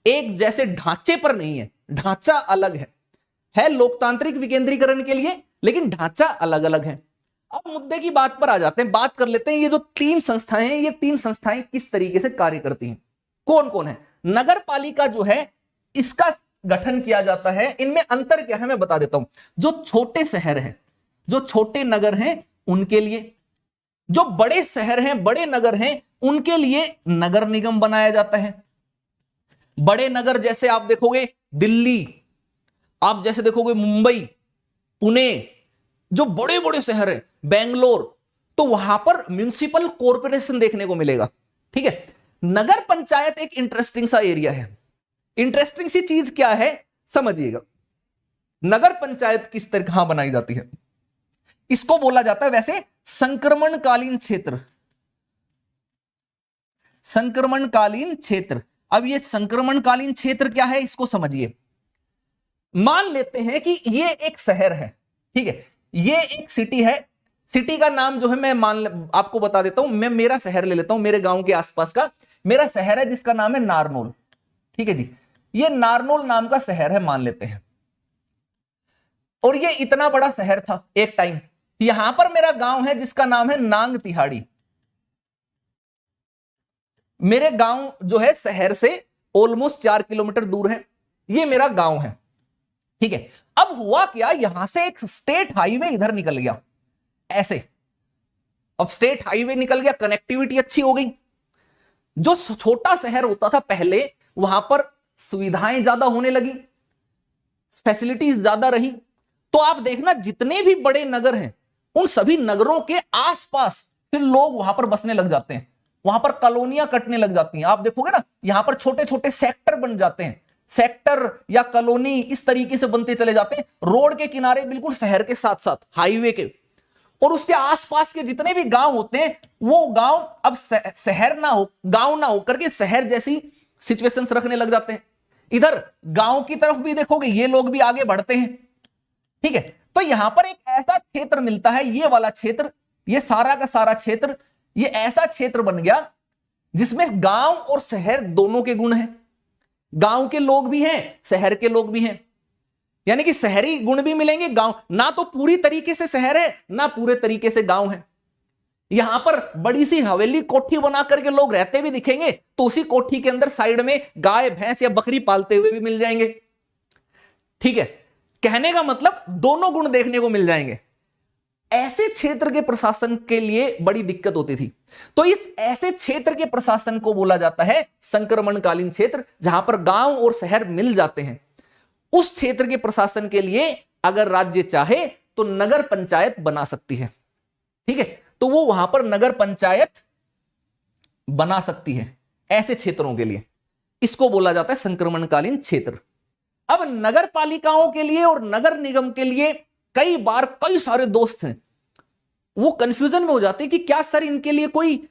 एक जैसे ढांचे पर नहीं है, ढांचा अलग है लोकतांत्रिक विकेंद्रीकरण के लिए, लेकिन ढांचा अलग अलग है। अब मुद्दे की बात पर आ जाते हैं, बात कर लेते हैं ये जो तीन संस्थाएं हैं, ये तीन संस्थाएं किस तरीके से कार्य करती हैं, कौन कौन है। नगर पालिका जो है इसका गठन किया जाता है, इनमें अंतर क्या है मैं बता देता हूं। जो छोटे शहर हैं, जो छोटे नगर हैं उनके लिए, जो बड़े शहर हैं, बड़े नगर हैं, उनके लिए नगर निगम बनाया जाता है। बड़े नगर जैसे आप देखोगे दिल्ली, आप जैसे देखोगे मुंबई, पुणे, जो बड़े बड़े शहर हैं, बेंगलोर, तो वहां पर म्युनिसिपल कॉर्पोरेशन देखने को मिलेगा। ठीक है, नगर पंचायत एक इंटरेस्टिंग सा एरिया है। इंटरेस्टिंग सी चीज क्या है समझिएगा। नगर पंचायत किस तरह कहां बनाई जाती है, इसको बोला जाता है वैसे संक्रमणकालीन क्षेत्र। संक्रमणकालीन क्षेत्र, अब ये संक्रमणकालीन क्षेत्र क्या है इसको समझिए। मान लेते हैं कि ये एक शहर है, ठीक है, ये एक सिटी है। सिटी का नाम जो है मैं आपको बता देता हूं, मैं मेरा शहर ले लेता हूं, मेरे गांव के आसपास का मेरा शहर है जिसका नाम है नारनौल। ठीक है जी, ये नारनौल नाम का शहर है मान लेते हैं, और ये इतना बड़ा शहर था एक टाइम। यहां पर मेरा गांव है जिसका नाम है नांग तिहाड़ी। मेरे गांव जो है शहर से ऑलमोस्ट 4 किलोमीटर दूर है, ये मेरा गांव है। ठीक है, अब हुआ क्या, यहां से एक स्टेट हाईवे इधर निकल गया ऐसे। अब स्टेट हाईवे निकल गया, कनेक्टिविटी अच्छी हो गई। जो छोटा शहर होता था पहले, वहां पर सुविधाएं ज्यादा होने लगी, फैसिलिटीज ज्यादा रही। तो आप देखना जितने भी बड़े नगर हैं, उन सभी नगरों के आसपास फिर लोग वहां पर बसने लग जाते हैं, वहां पर कॉलोनियां कटने लग जाती हैं। आप देखोगे ना, यहां पर छोटे छोटे सेक्टर बन जाते हैं, सेक्टर या कॉलोनी इस तरीके से बनते चले जाते हैं, रोड के किनारे बिल्कुल शहर के साथ साथ हाईवे के। और उसके आसपास के जितने भी गांव होते हैं, वो गांव अब शहर ना हो, गांव ना होकर के शहर जैसी सिचुएशंस रखने लग जाते हैं। इधर गांव की तरफ भी देखोगे ये लोग भी आगे बढ़ते हैं। ठीक है, तो यहां पर एक ऐसा क्षेत्र मिलता है, ये वाला क्षेत्र, ये सारा का सारा क्षेत्र, ये ऐसा क्षेत्र बन गया जिसमें गांव और शहर दोनों के गुण हैं। गांव के लोग भी हैं, शहर के लोग भी हैं, यानी कि शहरी गुण भी मिलेंगे। गांव ना तो पूरी तरीके से शहर है, ना पूरे तरीके से गांव है। यहां पर बड़ी सी हवेली कोठी बना करके लोग रहते भी दिखेंगे, तो उसी कोठी के अंदर साइड में गाय भैंस या बकरी पालते हुए भी मिल जाएंगे। ठीक है, कहने का मतलब दोनों गुण देखने को मिल जाएंगे। ऐसे क्षेत्र के प्रशासन के लिए बड़ी दिक्कत होती थी, तो इस ऐसे क्षेत्र के प्रशासन को बोला जाता है संक्रमणकालीन क्षेत्र, जहां पर गांव और शहर मिल जाते हैं। उस क्षेत्र के प्रशासन के लिए अगर राज्य चाहे तो नगर पंचायत बना सकती है। ठीक है, तो वो वहां पर नगर पंचायत बना सकती है ऐसे क्षेत्रों के लिए। इसको बोला जाता है संक्रमणकालीन क्षेत्र। अब नगर पालिकाओं के लिए और नगर निगम के लिए कई बार कई सारे दोस्त हैं, वो कंफ्यूजन में हो जाते हैं कि क्या सर इनके लिए कोई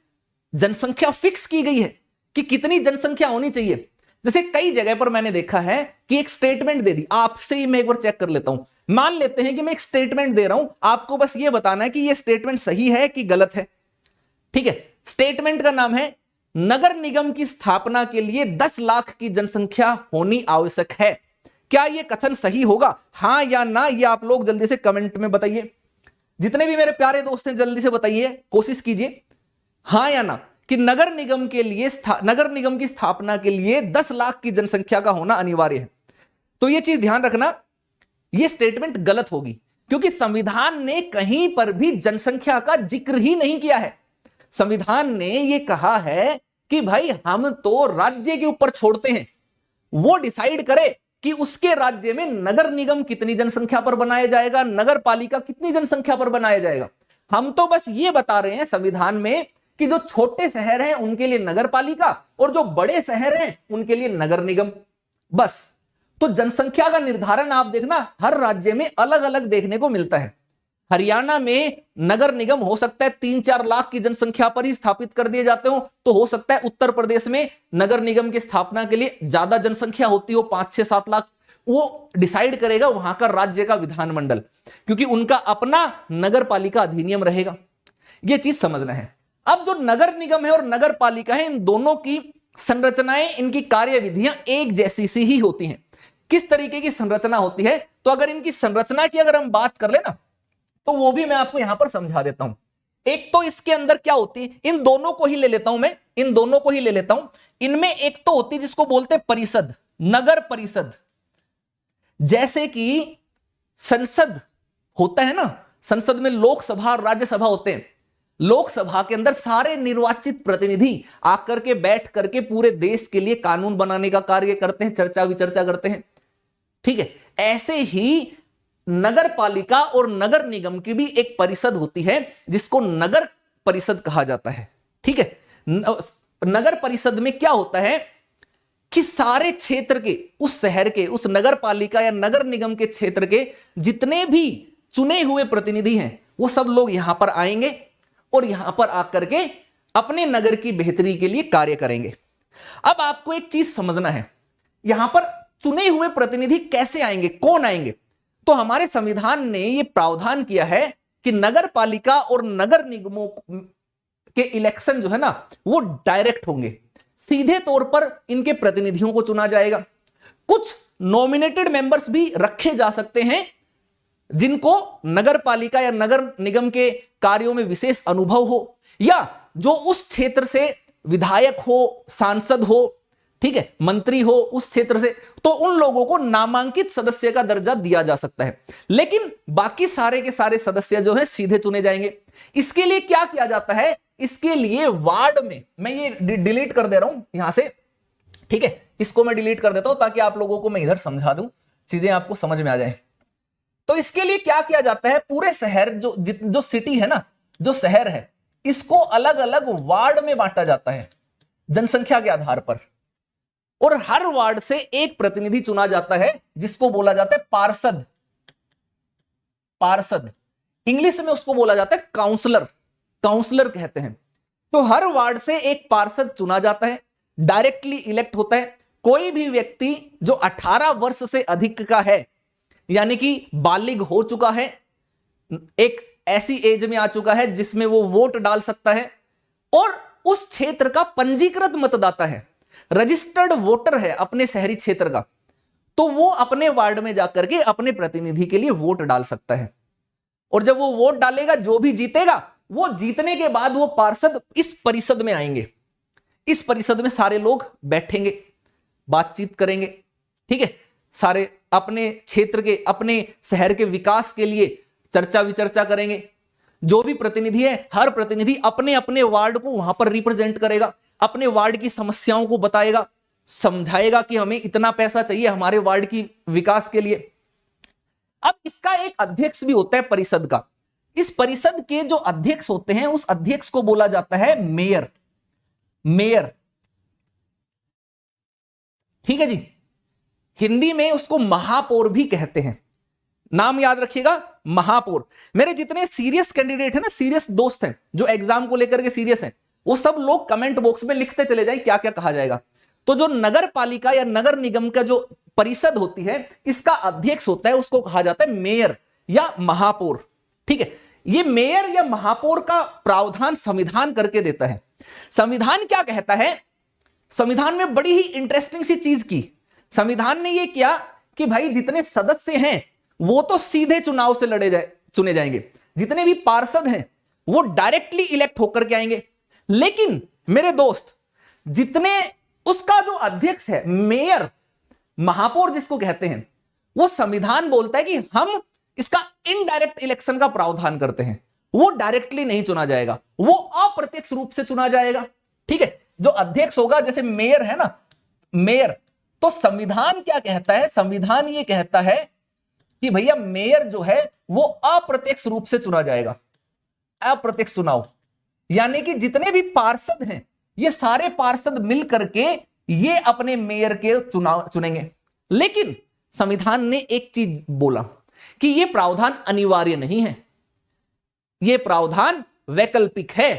जनसंख्या फिक्स की गई है कि कितनी जनसंख्या होनी चाहिए। जैसे कई जगह पर मैंने देखा है कि एक स्टेटमेंट दे दी, आपसे ही मैं एक बार चेक कर लेता हूं। मान लेते हैं कि मैं एक स्टेटमेंट दे रहा हूं, आपको बस यह बताना है कि यह स्टेटमेंट सही है कि गलत है। ठीक है, स्टेटमेंट का नाम है नगर निगम की स्थापना के लिए 10 लाख की जनसंख्या होनी आवश्यक है। क्या यह कथन सही होगा, हां या ना, यह आप लोग जल्दी से कमेंट में बताइए। जितने भी मेरे प्यारे दोस्त हैं जल्दी से बताइए, कोशिश कीजिए हां या ना, कि नगर निगम के लिए नगर निगम की स्थापना के लिए 10 लाख की जनसंख्या का होना अनिवार्य है। तो यह चीज ध्यान रखना, यह स्टेटमेंट गलत होगी, क्योंकि संविधान ने कहीं पर भी जनसंख्या का जिक्र ही नहीं किया है। संविधान ने यह कहा है कि भाई हम तो राज्य के ऊपर छोड़ते हैं, वो डिसाइड करे कि उसके राज्य में नगर निगम कितनी जनसंख्या पर बनाया जाएगा, नगर पालिका कितनी जनसंख्या पर बनाया जाएगा। हम तो बस ये बता रहे हैं संविधान में कि जो छोटे शहर हैं उनके लिए नगर पालिका और जो बड़े शहर हैं उनके लिए नगर निगम, बस। तो जनसंख्या का निर्धारण आप देखना हर राज्य में अलग अलग देखने को मिलता है। हरियाणा में नगर निगम हो सकता है 3-4 लाख की जनसंख्या पर ही स्थापित कर दिए जाते हो, तो हो सकता है उत्तर प्रदेश में नगर निगम की स्थापना के लिए ज्यादा जनसंख्या होती हो, 5-6-7 लाख। वो डिसाइड करेगा वहां का राज्य का विधानमंडल, क्योंकि उनका अपना नगर पालिका अधिनियम रहेगा। यह चीज समझना है। अब जो नगर निगम है और नगर पालिका है, इन दोनों की संरचनाएं, इनकी कार्यविधियां एक जैसी सी ही होती हैं। किस तरीके की संरचना होती है, तो अगर इनकी संरचना की अगर हम बात कर ले ना, तो वो भी मैं आपको यहां पर समझा देता हूं। एक तो इसके अंदर क्या होती है, इन दोनों को ही ले लेता हूं मैं, इन दोनों को ही ले लेता हूं। इनमें एक तो होती है जिसको बोलते हैं परिषद, नगर परिषद। जैसे कि संसद होता है ना, संसद में लोकसभा और राज्यसभा होते हैं। लोकसभा के अंदर सारे निर्वाचित प्रतिनिधि आकर के बैठ करके पूरे देश के लिए कानून बनाने का कार्य करते हैं, चर्चा विचर्चा करते हैं, ठीक है। ऐसे ही नगर पालिका और नगर निगम की भी एक परिषद होती है जिसको नगर परिषद कहा जाता है, ठीक है। नगर परिषद में क्या होता है कि सारे क्षेत्र के, उस शहर के, उस नगर पालिका या नगर निगम के क्षेत्र के जितने भी चुने हुए प्रतिनिधि हैं, वो सब लोग यहां पर आएंगे और यहां पर आकर के अपने नगर की बेहतरी के लिए कार्य करेंगे। अब आपको एक चीज समझना है, यहां पर चुने हुए प्रतिनिधि कैसे आएंगे, कौन आएंगे? तो हमारे संविधान ने यह प्रावधान किया है कि नगर पालिका और नगर निगमों के इलेक्शन जो है ना, वो डायरेक्ट होंगे, सीधे तौर पर इनके प्रतिनिधियों को चुना जाएगा। कुछ नॉमिनेटेड मेंबर्स भी रखे जा सकते हैं जिनको नगर पालिका या नगर निगम के कार्यों में विशेष अनुभव हो, या जो उस क्षेत्र से विधायक हो, सांसद हो, ठीक है, मंत्री हो उस क्षेत्र से, तो उन लोगों को नामांकित सदस्य का दर्जा दिया जा सकता है। लेकिन बाकी सारे के सारे सदस्य जो है सीधे चुने जाएंगे। इसके लिए क्या किया जाता है, इसके लिए वार्ड में, मैं ये डिलीट कर दे रहा हूं यहां से, ठीक है, इसको मैं डिलीट कर देता हूं ताकि आप लोगों को मैं इधर समझा दूं, चीजें आपको समझ में आ जाए। तो इसके लिए क्या किया जाता है, पूरे शहर जो सिटी है ना, जो शहर है, इसको अलग अलग वार्ड में बांटा जाता है जनसंख्या के आधार पर, और हर वार्ड से एक प्रतिनिधि चुना जाता है जिसको बोला जाता है पार्षद। पार्षद इंग्लिश में उसको बोला जाता है काउंसलर, काउंसलर कहते हैं। तो हर वार्ड से एक पार्षद चुना जाता है, डायरेक्टली इलेक्ट होता है। कोई भी व्यक्ति जो 18 वर्ष से अधिक का है, यानी कि बालिग हो चुका है, एक ऐसी एज में आ चुका है जिसमें वो वोट डाल सकता है, और उस क्षेत्र का पंजीकृत मतदाता है, रजिस्टर्ड वोटर है अपने शहरी क्षेत्र का, तो वो अपने वार्ड में जाकर के अपने प्रतिनिधि के लिए वोट डाल सकता है। और जब वो वोट डालेगा, जो भी जीतेगा, वो जीतने के बाद वो पार्षद इस परिषद में आएंगे। इस परिषद में सारे लोग बैठेंगे, बातचीत करेंगे, ठीक है, सारे अपने क्षेत्र के, अपने शहर के विकास के लिए चर्चा विचर्चा करेंगे। जो भी प्रतिनिधि है, हर प्रतिनिधि अपने अपने वार्ड को वहां पर रिप्रेजेंट करेगा, अपने वार्ड की समस्याओं को बताएगा, समझाएगा कि हमें इतना पैसा चाहिए हमारे वार्ड की विकास के लिए। अब इसका एक अध्यक्ष भी होता है परिषद का। इस परिषद के जो अध्यक्ष होते हैं, उस अध्यक्ष को बोला जाता है मेयर। मेयर, ठीक है जी। हिंदी में उसको महापौर भी कहते हैं, नाम याद रखिएगा, महापौर। मेरे जितने सीरियस कैंडिडेट हैं ना, सीरियस दोस्त हैं जो एग्जाम को लेकर के सीरियस हैं, वो सब लोग कमेंट बॉक्स में लिखते चले जाए क्या क्या कहा जाएगा। तो जो नगर पालिका या नगर निगम का जो परिषद होती है, इसका अध्यक्ष होता है, उसको कहा जाता है मेयर या महापौर, ठीक है। ये मेयर या महापौर का प्रावधान संविधान करके देता है। संविधान क्या कहता है, संविधान में बड़ी ही इंटरेस्टिंग सी चीज की। संविधान ने यह किया कि भाई जितने सदस्य हैं वो तो सीधे चुनाव से चुने जाएंगे, जितने भी पार्षद हैं वो डायरेक्टली इलेक्ट होकर के आएंगे। लेकिन मेरे दोस्त, जितने उसका जो अध्यक्ष है, मेयर, महापौर जिसको कहते हैं, वो संविधान बोलता है कि हम इसका इनडायरेक्ट इलेक्शन का प्रावधान करते हैं। वो डायरेक्टली नहीं चुना जाएगा, वो अप्रत्यक्ष रूप से चुना जाएगा, ठीक है। जो अध्यक्ष होगा, जैसे मेयर है ना, मेयर, तो संविधान क्या कहता है, संविधान ये कहता है कि भैया मेयर जो है वो अप्रत्यक्ष रूप से चुना जाएगा। अप्रत्यक्ष चुनाव, यानी कि जितने भी पार्षद हैं, ये सारे पार्षद मिल करके ये अपने मेयर के चुनाव चुनेंगे। लेकिन संविधान ने एक चीज बोला कि ये प्रावधान अनिवार्य नहीं है, ये प्रावधान वैकल्पिक है।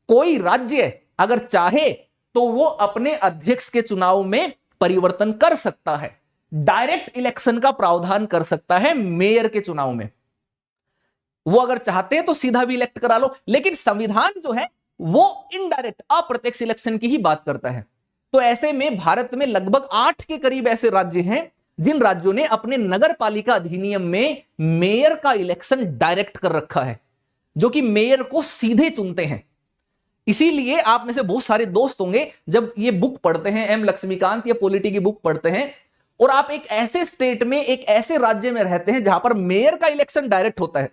कोई राज्य अगर चाहे तो वो अपने अध्यक्ष के चुनाव में परिवर्तन कर सकता है। डायरेक्ट इलेक्शन का प्रावधान कर सकता है मेयर के चुनाव में। वो अगर चाहते हैं तो सीधा भी इलेक्ट करा लो, लेकिन संविधान जो है वो इनडायरेक्ट अप्रत्यक्ष इलेक्शन की ही बात करता है। तो ऐसे में भारत में लगभग 8 के करीब ऐसे राज्य हैं जिन राज्यों ने अपने नगर पालिका अधिनियम में मेयर का इलेक्शन डायरेक्ट कर रखा है, जो कि मेयर को सीधे चुनते हैं। इसीलिए आप में से बहुत सारे दोस्त होंगे जब ये बुक पढ़ते हैं, एम लक्ष्मीकांत या पॉलिटी की बुक पढ़ते हैं, और आप एक ऐसे स्टेट में, एक ऐसे राज्य में रहते हैं जहां पर मेयर का इलेक्शन डायरेक्ट होता है,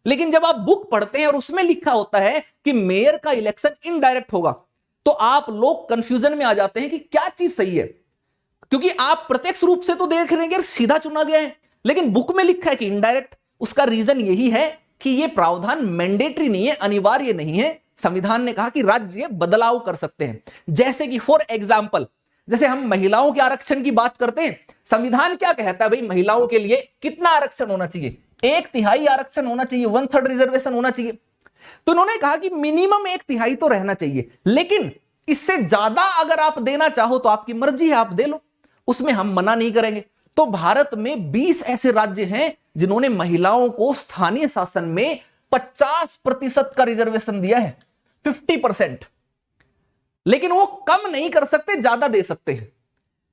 लेकिन जब आप बुक पढ़ते हैं और उसमें लिखा होता है कि मेयर का इलेक्शन इनडायरेक्ट होगा, तो आप लोग कंफ्यूजन में आ जाते हैं कि क्या चीज सही है। क्योंकि आप प्रत्यक्ष रूप से तो देख रहे हैं कि सीधा चुना गया है, लेकिन बुक में लिखा है कि इनडायरेक्ट। उसका रीजन यही है कि यह प्रावधान मैंडेटरी नहीं है, अनिवार्य नहीं है। संविधान ने कहा कि राज्य बदलाव कर सकते हैं। जैसे कि फॉर एग्जाम्पल, जैसे हम महिलाओं के आरक्षण की बात करते हैं, संविधान क्या कहता है भाई, महिलाओं के लिए कितना आरक्षण होना चाहिए? 1/3 आरक्षण होना चाहिए, 1/3 रिजर्वेशन होना चाहिए। तो उन्होंने कहा कि मिनिमम 1/3 तो रहना चाहिए, लेकिन इससे ज्यादा अगर आप देना चाहो तो आपकी मर्जी है, आप दे लो, उसमें हम मना नहीं करेंगे। तो भारत में 20 ऐसे राज्य हैं जिन्होंने महिलाओं को स्थानीय शासन में 50% का रिजर्वेशन दिया है, 50%। लेकिन वो कम नहीं कर सकते, ज्यादा दे सकते हैं।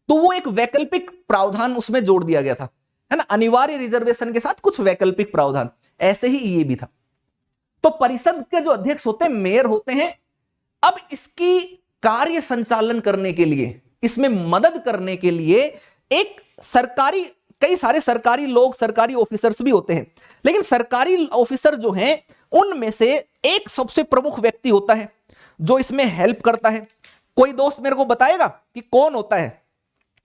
तो वो एक वैकल्पिक प्रावधान उसमें जोड़ दिया गया था, है ना, अनिवार्य रिजर्वेशन के साथ कुछ वैकल्पिक प्रावधान। ऐसे ही ये भी था। तो परिषद के जो अध्यक्ष होते हैं मेयर होते हैं। अब इसकी कार्य संचालन करने के लिए, इसमें मदद करने के लिए एक सरकारी, कई सारे सरकारी लोग, सरकारी ऑफिसर्स भी होते हैं, लेकिन सरकारी ऑफिसर जो हैं उनमें से एक सबसे प्रमुख व्यक्ति होता है जो इसमें हेल्प करता है। कोई दोस्त मेरे को बताएगा कि कौन होता है?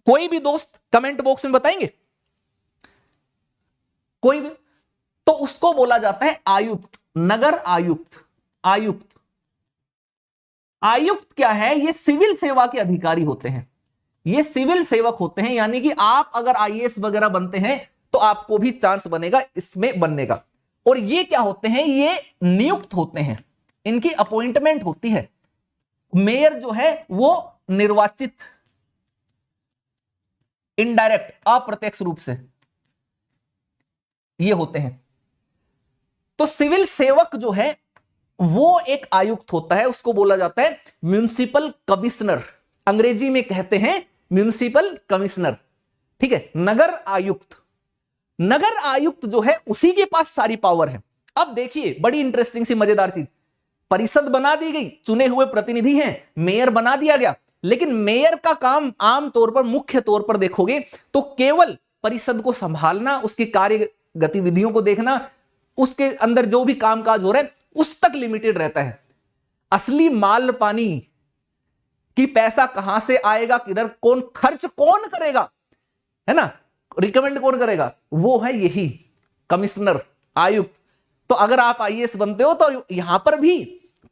कोई भी दोस्त कमेंट बॉक्स में बताएंगे, कोई भी? तो उसको बोला जाता है आयुक्त, नगर आयुक्त। आयुक्त, आयुक्त क्या है? ये सिविल सेवा के अधिकारी होते हैं, ये सिविल सेवक होते हैं। यानी कि आप अगर आईएएस वगैरह बनते हैं तो आपको भी चांस बनेगा इसमें बनने का। और ये क्या होते हैं? ये नियुक्त होते हैं, इनकी अपॉइंटमेंट होती है। मेयर जो है वो निर्वाचित, इनडायरेक्ट, अप्रत्यक्ष रूप से ये होते हैं। तो सिविल सेवक जो है वो एक आयुक्त होता है, उसको बोला जाता है म्युनिसिपल कमिश्नर, अंग्रेजी में कहते हैं म्युनिसिपल कमिश्नर। ठीक है, नगर आयुक्त। नगर आयुक्त जो है उसी के पास सारी पावर है। अब देखिए बड़ी इंटरेस्टिंग सी मजेदार चीज, परिषद बना दी गई, चुने हुए प्रतिनिधि हैं, मेयर बना दिया गया, लेकिन मेयर का काम आमतौर पर, मुख्य तौर पर देखोगे तो केवल परिषद को संभालना, उसकी कार्य गतिविधियों को देखना, उसके अंदर जो भी कामकाज हो रहा है उस तक लिमिटेड रहता है। असली माल पानी कि पैसा कहां से आएगा, किधर, कौन खर्च कौन करेगा, है ना, रिकमेंड कौन करेगा, वो है यही कमिश्नर, आयुक्त। तो अगर आप आईएएस बनते हो तो यहां पर भी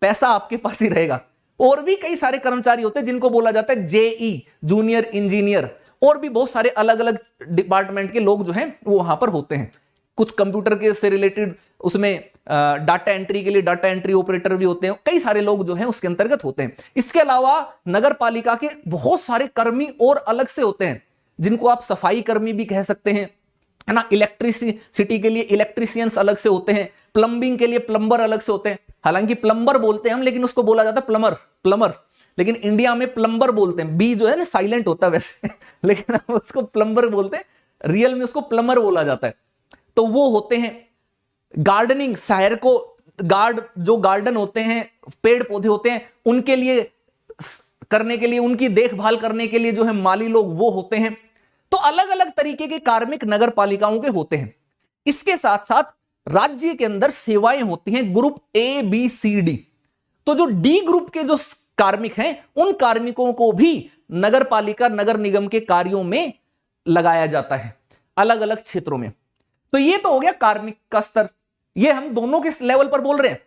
पैसा आपके पास ही रहेगा। और भी कई सारे कर्मचारी होते हैं जिनको बोला जाता है जेई, जूनियर इंजीनियर, और भी बहुत सारे अलग अलग डिपार्टमेंट के लोग जो हैं वो वहां पर होते हैं। कुछ कंप्यूटर के से रिलेटेड, उसमें डाटा एंट्री के लिए डाटा एंट्री ऑपरेटर भी होते हैं, कई सारे लोग जो हैं उसके अंतर्गत होते हैं। इसके अलावा नगर पालिका के बहुत सारे कर्मी और अलग से होते हैं, जिनको आप सफाई कर्मी भी कह सकते हैं, है ना, इलेक्ट्रिसिटी के लिए इलेक्ट्रिशियंस अलग से होते हैं, प्लम्बिंग के लिए प्लम्बर अलग से होते हैं। हालांकि प्लम्बर बोलते हैं हम, लेकिन उसको बोला जाता है प्लमर, प्लमर, लेकिन इंडिया में प्लम्बर बोलते हैं। बी जो है ना साइलेंट होता है वैसे लेकिन हम उसको प्लम्बर बोलते हैं, रियल में उसको प्लमर बोला जाता है। तो वो होते हैं गार्डनिंग, शहर को जो गार्डन होते हैं, पेड़ पौधे होते हैं, उनके लिए करने के लिए, उनकी देखभाल करने के लिए जो है माली लोग वो होते हैं। तो अलग अलग तरीके के कार्मिक नगर पालिकाओं के होते हैं। इसके साथ साथ राज्य के अंदर सेवाएं होती हैं group A B C D. तो जो डी ग्रुप के जो कार्मिक हैं उन कार्मिकों को भी नगर पालिका, नगर निगम के कार्यों में लगाया जाता है अलग अलग क्षेत्रों में। तो ये तो हो गया कार्मिक का स्तर, ये हम दोनों के लेवल पर बोल रहे हैं।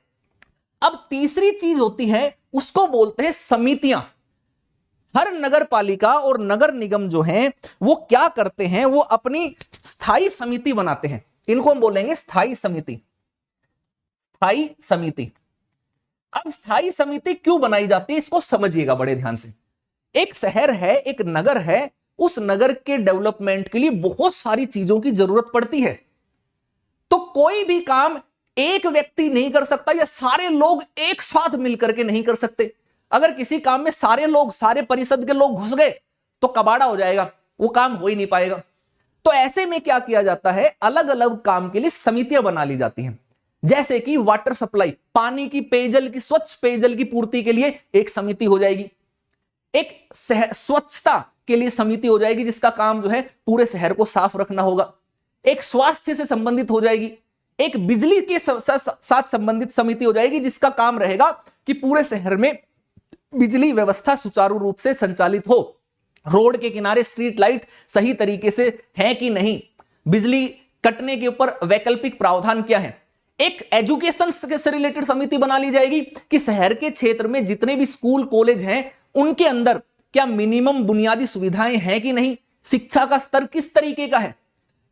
अब तीसरी चीज होती है, उसको बोलते हैं समितियां। हर नगर पालिका और नगर निगम जो हैं वो क्या करते हैं, वो अपनी स्थायी समिति बनाते हैं। इनको हम बोलेंगे स्थायी समिति। स्थायी समिति। अब स्थायी समिति क्यों बनाई जाती है इसको समझिएगा बड़े ध्यान से। एक शहर है, एक नगर है, उस नगर के डेवलपमेंट के लिए बहुत सारी चीजों की जरूरत पड़ती है। तो कोई भी काम एक व्यक्ति नहीं कर सकता या सारे लोग एक साथ मिलकर के नहीं कर सकते। अगर किसी काम में सारे लोग, सारे परिषद के लोग घुस गए तो कबाड़ा हो जाएगा, वो काम हो ही नहीं पाएगा। तो ऐसे में क्या किया जाता है, अलग अलग काम के लिए समितियां बना ली जाती हैं। जैसे कि वाटर सप्लाई, पानी की, पेयजल की, स्वच्छ पेयजल की पूर्ति के लिए एक समिति हो जाएगी। एक स्वच्छता के लिए समिति हो जाएगी जिसका काम जो है पूरे शहर को साफ रखना होगा। एक स्वास्थ्य से संबंधित हो जाएगी। एक बिजली के साथ संबंधित समिति हो जाएगी जिसका काम रहेगा कि पूरे शहर में बिजली व्यवस्था सुचारू रूप से संचालित हो। रोड के किनारे स्ट्रीट लाइट सही तरीके से है कि नहीं, बिजली कटने के ऊपर वैकल्पिक प्रावधान क्या है। एक एजुकेशन से रिलेटेड समिति बना ली जाएगी कि शहर के क्षेत्र में जितने भी स्कूल कॉलेज हैं उनके अंदर क्या मिनिमम बुनियादी सुविधाएं हैं कि नहीं, शिक्षा का स्तर किस तरीके का है।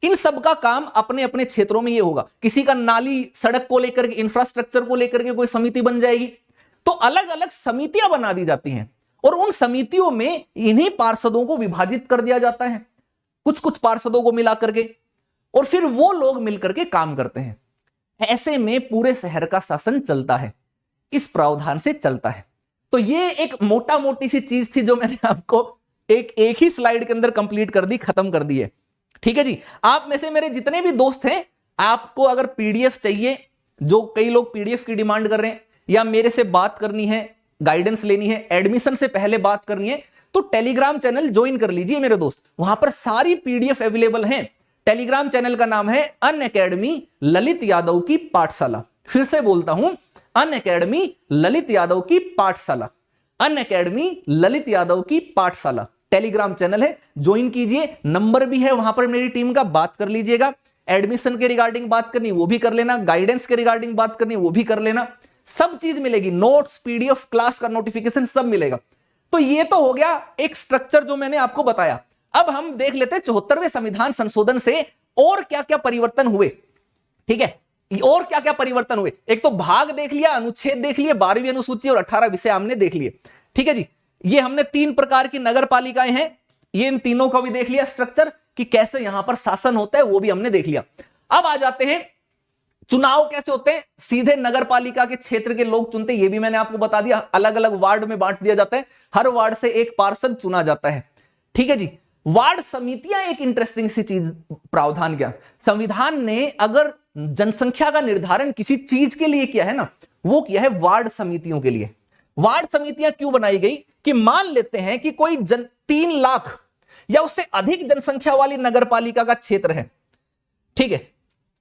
इन सब का काम अपने अपने क्षेत्रों में ये होगा। किसी का नाली सड़क को लेकर के, इंफ्रास्ट्रक्चर को लेकर के कोई समिति बन जाएगी। तो अलग अलग समितियां बना दी जाती हैं और उन समितियों में इन्हीं पार्षदों को विभाजित कर दिया जाता है, कुछ कुछ पार्षदों को मिला करके, और फिर वो लोग मिलकर के काम करते हैं। ऐसे में पूरे शहर का शासन चलता है, इस प्रावधान से चलता है। तो ये एक मोटा मोटी सी चीज थी जो मैंने आपको एक ही स्लाइड के अंदर कंप्लीट कर दी, खत्म कर दी है। ठीक है जी। आप में से मेरे जितने भी दोस्त हैं, आपको अगर पीडीएफ चाहिए, जो कई लोग पीडीएफ की डिमांड कर रहे हैं, या मेरे से बात करनी है, गाइडेंस लेनी है, एडमिशन से पहले बात करनी है, तो टेलीग्राम चैनल ज्वाइन कर लीजिए मेरे दोस्त। वहां पर सारी पीडीएफ अवेलेबल हैं। टेलीग्राम चैनल का नाम है अनअकैडमी ललित यादव की पाठशाला। फिर से बोलता हूं, अनअकैडमी ललित यादव की पाठशाला, अनअकैडमी ललित यादव की पाठशाला टेलीग्राम चैनल है, ज्वाइन कीजिए। नंबर भी है वहां पर मेरी टीम का, बात कर लीजिएगा। एडमिशन के रिगार्डिंग बात करनी वो भी कर लेना, गाइडेंस के रिगार्डिंग बात करनी वो भी कर लेना, सब चीज मिलेगी, नोट्स, पीडीएफ, क्लास का नोटिफिकेशन सब मिलेगा। तो ये तो हो गया एक स्ट्रक्चर जो मैंने आपको बताया। अब हम देख लेते हैं 74वें संविधान संशोधन से और क्या क्या परिवर्तन हुए। ठीक है, और क्या क्या परिवर्तन हुए। एक तो भाग देख लिया, अनुच्छेद देख लिए, 12वीं अनुसूची और 18 विषय हमने देख लिए। ठीक है जी। ये हमने 3 प्रकार की नगर पालिकाएं हैं, ये इन तीनों का भी देख लिया स्ट्रक्चर कि कैसे यहां पर शासन होता है, वो भी हमने देख लिया। अब आ जाते हैं चुनाव कैसे होते हैं। सीधे नगर पालिका के क्षेत्र के लोग चुनते, ये भी मैंने आपको बता दिया। अलग अलग वार्ड में बांट दिया जाता है, हर वार्ड से एक पार्षद चुना जाता है। ठीक है जी। वार्ड समितियां एक इंटरेस्टिंग सी चीज, प्रावधान क्या, संविधान ने अगर जनसंख्या का निर्धारण किसी चीज के लिए किया है ना, वो किया है वार्ड समितियों के लिए। वार्ड समितियां क्यों बनाई गई कि मान लेते हैं कि कोई 3 लाख या उससे अधिक जनसंख्या वाली नगर पालिका का क्षेत्र है। ठीक है,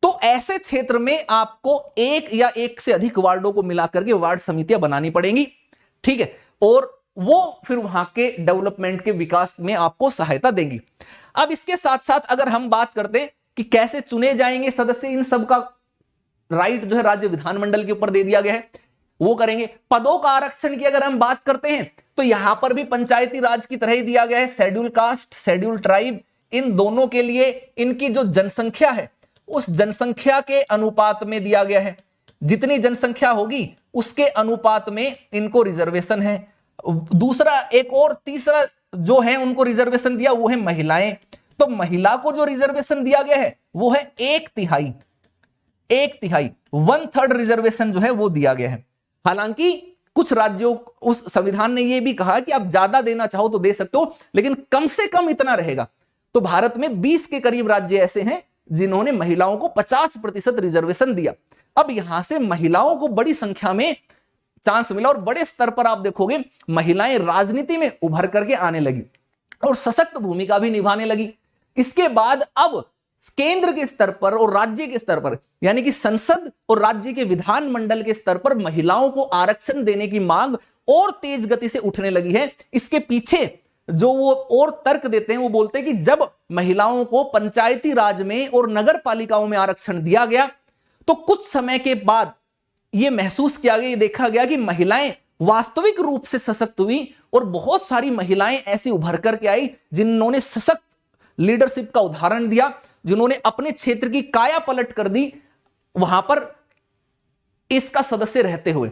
तो ऐसे क्षेत्र में आपको एक या एक से अधिक वार्डों को मिलाकर के वार्ड समितियां बनानी पड़ेंगी। ठीक है, और वो फिर वहां के डेवलपमेंट के विकास में आपको सहायता देंगी। अब इसके साथ साथ अगर हम बात करते हैं कि कैसे चुने जाएंगे सदस्य, इन सब का राइट जो है राज्य विधानमंडल के ऊपर दे दिया गया है, वो करेंगे। पदों का आरक्षण की अगर हम बात करते हैं तो यहां पर भी पंचायती राज की तरह ही दिया गया है। शेड्यूल कास्ट, शेड्यूल ट्राइब, इन दोनों के लिए इनकी जो जनसंख्या है उस जनसंख्या के अनुपात में दिया गया है। जितनी जनसंख्या होगी उसके अनुपात में इनको रिजर्वेशन है। दूसरा, एक और तीसरा जो है उनको रिजर्वेशन दिया वो है महिलाएं। तो महिला को जो रिजर्वेशन दिया गया है वो है 1/3, 1/3, 1/3 रिजर्वेशन जो है वो दिया गया है। हालांकि कुछ राज्यों, उस संविधान ने ये भी कहा कि आप ज्यादा देना चाहो तो दे सकते हो, लेकिन कम से कम इतना रहेगा। तो भारत में 20 के करीब राज्य ऐसे हैं जिन्होंने महिलाओं को 50% रिजर्वेशन दिया। अब यहां से महिलाओं को बड़ी संख्या में चांस मिला और बड़े स्तर पर आप देखोगे महिलाएं राजनीति में उभर करके आने लगी और सशक्त भूमिका भी निभाने लगी। इसके बाद अब केंद्र के स्तर पर और राज्य के स्तर पर, यानी कि संसद और राज्य के विधानमंडल के स्तर पर महिलाओं को आरक्षण देने की मांग और तेज गति से उठने लगी है। इसके पीछे जो वो और तर्क देते हैं, वो बोलते हैं कि जब महिलाओं को पंचायती राज में और नगर पालिकाओं में आरक्षण दिया गया तो कुछ समय के बाद यह महसूस किया गया, देखा गया कि महिलाएं वास्तविक रूप से सशक्त हुई और बहुत सारी महिलाएं ऐसी उभर करके आई जिन्होंने सशक्त लीडरशिप का उदाहरण दिया, जिन्होंने अपने क्षेत्र की काया पलट कर दी वहां पर इसका सदस्य रहते हुए।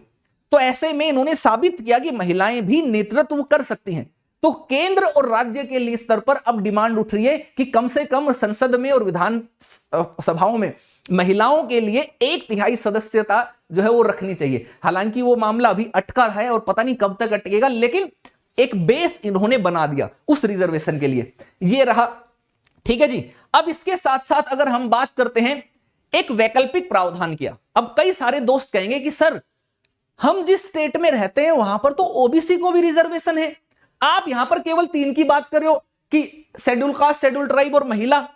तो ऐसे में इन्होंने साबित किया कि महिलाएं भी नेतृत्व कर सकती हैं। तो केंद्र और राज्य के लिए स्तर पर अब डिमांड उठ रही है कि कम से कम संसद में और विधान सभाओं में महिलाओं के लिए 1/3 सदस्यता जो है वो रखनी चाहिए। हालांकि वो मामला अभी अटका है और पता नहीं कब तक अटकेगा, लेकिन एक बेस इन्होंने बना दिया उस रिजर्वेशन के लिए। ये रहा, ठीक है जी। अब इसके साथ साथ अगर हम बात करते हैं, एक वैकल्पिक प्रावधान किया। अब कई सारे दोस्त कहेंगे कि सर हम जिस स्टेट में रहते हैं वहां पर तो ओबीसी को भी रिजर्वेशन है, आप यहां पर केवल 3 की बात कर रहे हो कि शेड्यूल कास्ट, शेड्यूल ट्राइब और महिला।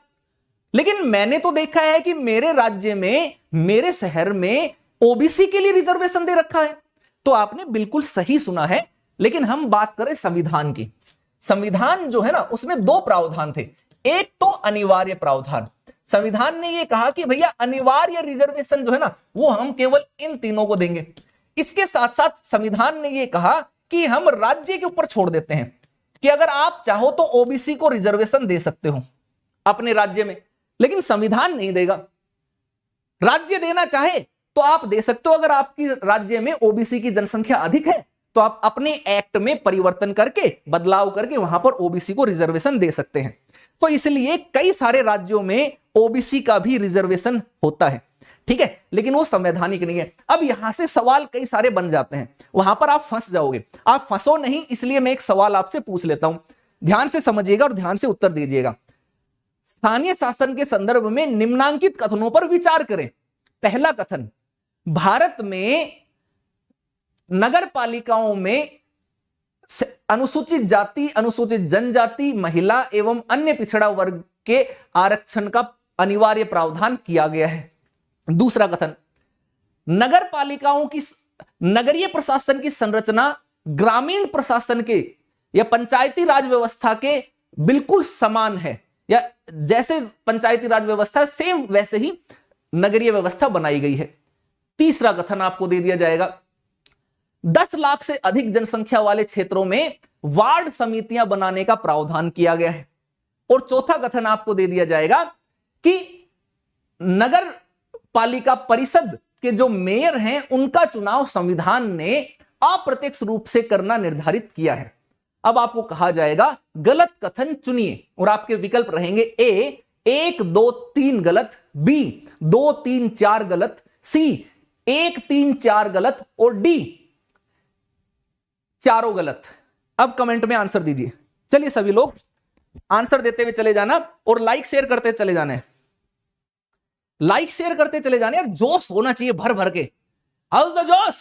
लेकिन मैंने तो देखा है कि मेरे राज्य में, मेरे शहर में ओबीसी के लिए रिजर्वेशन दे रखा है। तो आपने बिल्कुल सही सुना है, लेकिन हम बात करें संविधान की। संविधान जो है ना, उसमें 2 प्रावधान थे। एक तो अनिवार्य प्रावधान, संविधान ने यह कहा कि भैया अनिवार्य रिजर्वेशन जो है ना, वो हम केवल इन तीनों को देंगे। इसके साथ साथ संविधान ने यह कहा कि हम राज्य के ऊपर छोड़ देते हैं कि अगर आप चाहो तो ओबीसी को रिजर्वेशन दे सकते हो अपने राज्य में, लेकिन संविधान नहीं देगा। राज्य देना चाहे तो आप दे सकते हो, अगर आपकी राज्य में ओबीसी की जनसंख्या अधिक है तो आप अपने एक्ट में परिवर्तन करके, बदलाव करके वहां पर ओबीसी को रिजर्वेशन दे सकते हैं। तो इसलिए कई सारे राज्यों में ओबीसी का भी रिजर्वेशन होता है, ठीक है, लेकिन वो संवैधानिक नहीं है। अब यहां से सवाल कई सारे बन जाते हैं, वहां पर आप फंस जाओगे। आप फंसो नहीं, इसलिए मैं एक सवाल आपसे पूछ लेता हूं, ध्यान से समझिएगा और ध्यान से उत्तर दीजिएगा। स्थानीय शासन के संदर्भ में निम्नांकित कथनों पर विचार करें। पहला कथन, भारत में नगर पालिकाओं में अनुसूचित जाति, अनुसूचित जनजाति, महिला एवं अन्य पिछड़ा वर्ग के आरक्षण का अनिवार्य प्रावधान किया गया है। दूसरा कथन, नगर पालिकाओं की, नगरीय प्रशासन की संरचना ग्रामीण प्रशासन के या पंचायती राज व्यवस्था के बिल्कुल समान है, या जैसे पंचायती राज व्यवस्था सेम वैसे ही नगरीय व्यवस्था बनाई गई है। तीसरा कथन आपको दे दिया जाएगा, 10 लाख से अधिक जनसंख्या वाले क्षेत्रों में वार्ड समितियां बनाने का प्रावधान किया गया है। और चौथा कथन आपको दे दिया जाएगा कि नगर पालिका परिषद के जो मेयर हैं उनका चुनाव संविधान ने अप्रत्यक्ष रूप से करना निर्धारित किया है। अब आपको कहा जाएगा गलत कथन चुनिए, और आपके विकल्प रहेंगे ए 1, 2, 3 गलत, बी 2, 3, 4 गलत, सी 1, 3, 4 गलत और डी चारों गलत। अब कमेंट में आंसर दीजिए। चलिए सभी लोग आंसर देते हुए चले जाना और लाइक शेयर करते चले जाना है, लाइक शेयर करते चले जाने। यार जोश होना चाहिए भर भर के। हाउस द जोश,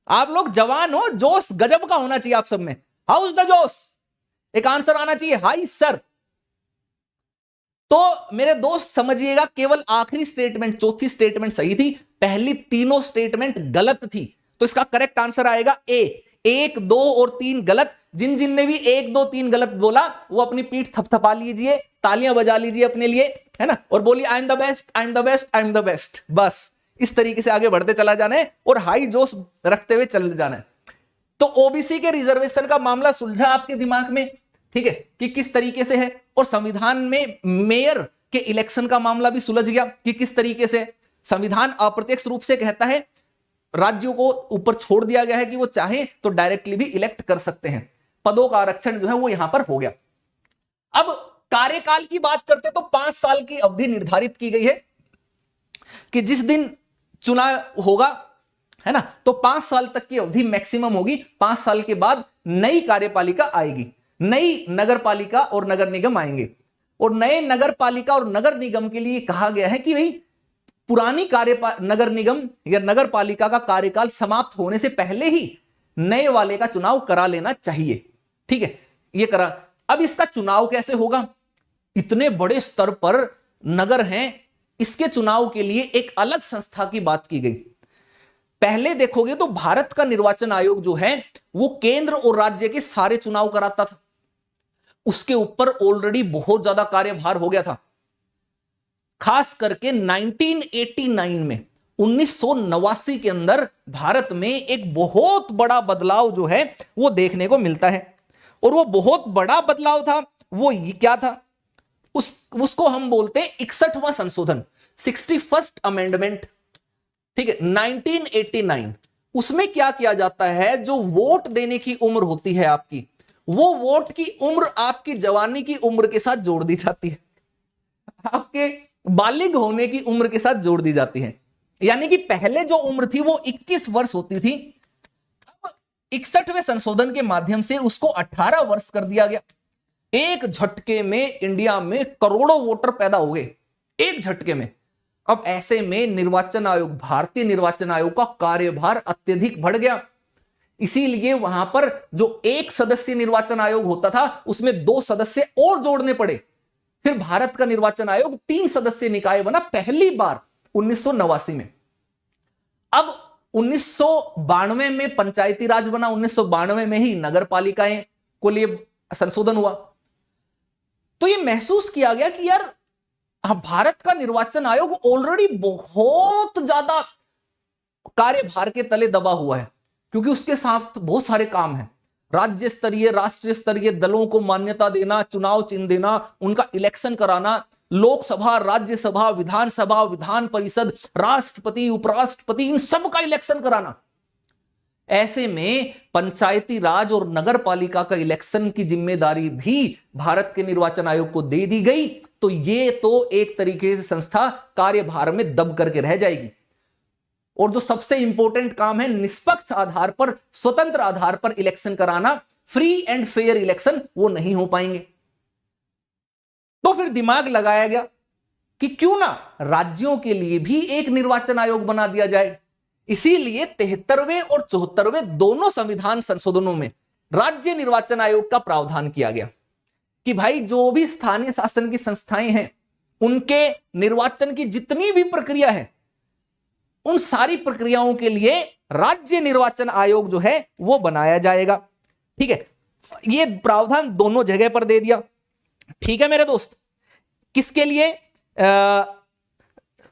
आप लोग जवान हो, जोश गजब का होना चाहिए आप सब में। हाउस द जोश, एक आंसर आना चाहिए हाई सर। तो मेरे दोस्त समझिएगा, केवल आखिरी स्टेटमेंट, चौथी स्टेटमेंट सही थी, पहली तीनों स्टेटमेंट गलत थी। तो इसका करेक्ट आंसर आएगा ए 1, 2 और 3 गलत। जिन जिन ने भी 1, 2, 3 गलत बोला वो अपनी पीठ थपथपा लीजिए, तालियां बजा लीजिए अपने लिए, है ना, और बोलिए I am the best, I am the best, I am the best. बस इस तरीके से आगे बढ़ते चला जाना है और हाई जोश रखते हुए चल जाना है। तो ओबीसी के रिजर्वेशन का मामला सुलझा आपके दिमाग में, ठीक है, कि किस तरीके से है। और संविधान में मेयर के इलेक्शन का मामला भी सुलझ गया कि किस तरीके से। संविधान अप्रत्यक्ष रूप से कहता है, राज्यों को ऊपर छोड़ दिया गया है कि वो चाहे तो डायरेक्टली भी इलेक्ट कर सकते हैं। पदों का आरक्षण जो है वो यहां पर हो गया। अब कार्यकाल की बात करते तो 5 साल की अवधि निर्धारित की गई है कि जिस दिन चुनाव होगा, है ना, तो 5 साल तक की अवधि मैक्सिमम होगी। 5 साल के बाद नई कार्यपालिका आएगी, नई नगर पालिका और नगर निगम आएंगे। और नए नगर पालिका और नगर निगम के लिए कहा गया है कि भाई पुरानी नगर निगम या नगर पालिका का कार्यकाल समाप्त होने से पहले ही नए वाले का चुनाव करा लेना चाहिए, ठीक है, ये करा। अब इसका चुनाव कैसे होगा? इतने बड़े स्तर पर नगर हैं, इसके चुनाव के लिए एक अलग संस्था की बात की गई। पहले देखोगे तो भारत का निर्वाचन आयोग जो है वो केंद्र और राज्य के सारे चुनाव कराता था। उसके ऊपर ऑलरेडी बहुत ज्यादा कार्यभार हो गया था। खास करके 1989 में, 1989 के अंदर भारत में एक बहुत बड़ा बदलाव जो है वो देखने को मिलता है। और वो बहुत बड़ा बदलाव था, वो ये क्या था? उसको हम बोलते हैं 61वां संशोधन, 61st अमेंडमेंट, ठीक है, 1989। उसमें क्या किया जाता है, जो वोट देने की उम्र होती है आपकी, वो वोट की उम्र आपकी जवानी की उम्र के साथ जोड़ दी जाती है, आपके बालिग होने की उम्र के साथ जोड़ दी जाती है। यानी कि पहले जो उम्र थी वो 21 वर्ष होती थी, अब 61वें संशोधन के माध्यम से उसको 18 वर्ष कर दिया गया। एक झटके में इंडिया में करोड़ों वोटर पैदा हो गए, एक झटके में। अब ऐसे में निर्वाचन आयोग, भारतीय निर्वाचन आयोग का कार्यभार अत्यधिक बढ़ गया। इसीलिए वहां पर जो एक सदस्यीय निर्वाचन आयोग होता था उसमें 2 सदस्य और जोड़ने पड़े। फिर भारत का निर्वाचन आयोग 3 सदस्यीय निकाय बना पहली बार 1989 में। अब 1992 में पंचायती राज बना, 1992 में ही नगर पालिकाएं को लिए संशोधन हुआ। तो यह महसूस किया गया कि यार भारत का निर्वाचन आयोग ऑलरेडी बहुत ज्यादा कार्यभार के तले दबा हुआ है, क्योंकि उसके साथ बहुत सारे काम हैं। राज्य स्तरीय, राष्ट्रीय स्तरीय दलों को मान्यता देना, चुनाव चिन्ह देना, उनका इलेक्शन कराना, लोकसभा, राज्यसभा, विधानसभा, विधान परिषद, राष्ट्रपति, उपराष्ट्रपति, इन सब का इलेक्शन कराना। ऐसे में पंचायती राज और नगर पालिका का इलेक्शन की जिम्मेदारी भी भारत के निर्वाचन आयोग को दे दी गई। तो ये तो एक तरीके से संस्था कार्यभार में दब करके रह जाएगी। और जो सबसे इंपॉर्टेंट काम है, निष्पक्ष आधार पर, स्वतंत्र आधार पर इलेक्शन कराना, फ्री एंड फेयर इलेक्शन, वो नहीं हो पाएंगे। तो फिर दिमाग लगाया गया कि क्यों ना राज्यों के लिए भी एक निर्वाचन आयोग बना दिया जाए। इसीलिए 73वें और 74वें दोनों संविधान संशोधनों में राज्य निर्वाचन आयोग का प्रावधान किया गया कि भाई जो भी स्थानीय शासन की संस्थाएं हैं उनके निर्वाचन की जितनी भी प्रक्रिया है, उन सारी प्रक्रियाओं के लिए राज्य निर्वाचन आयोग जो है वो बनाया जाएगा। ठीक है, ये प्रावधान दोनों जगह पर दे दिया। ठीक है मेरे दोस्त, किसके लिए?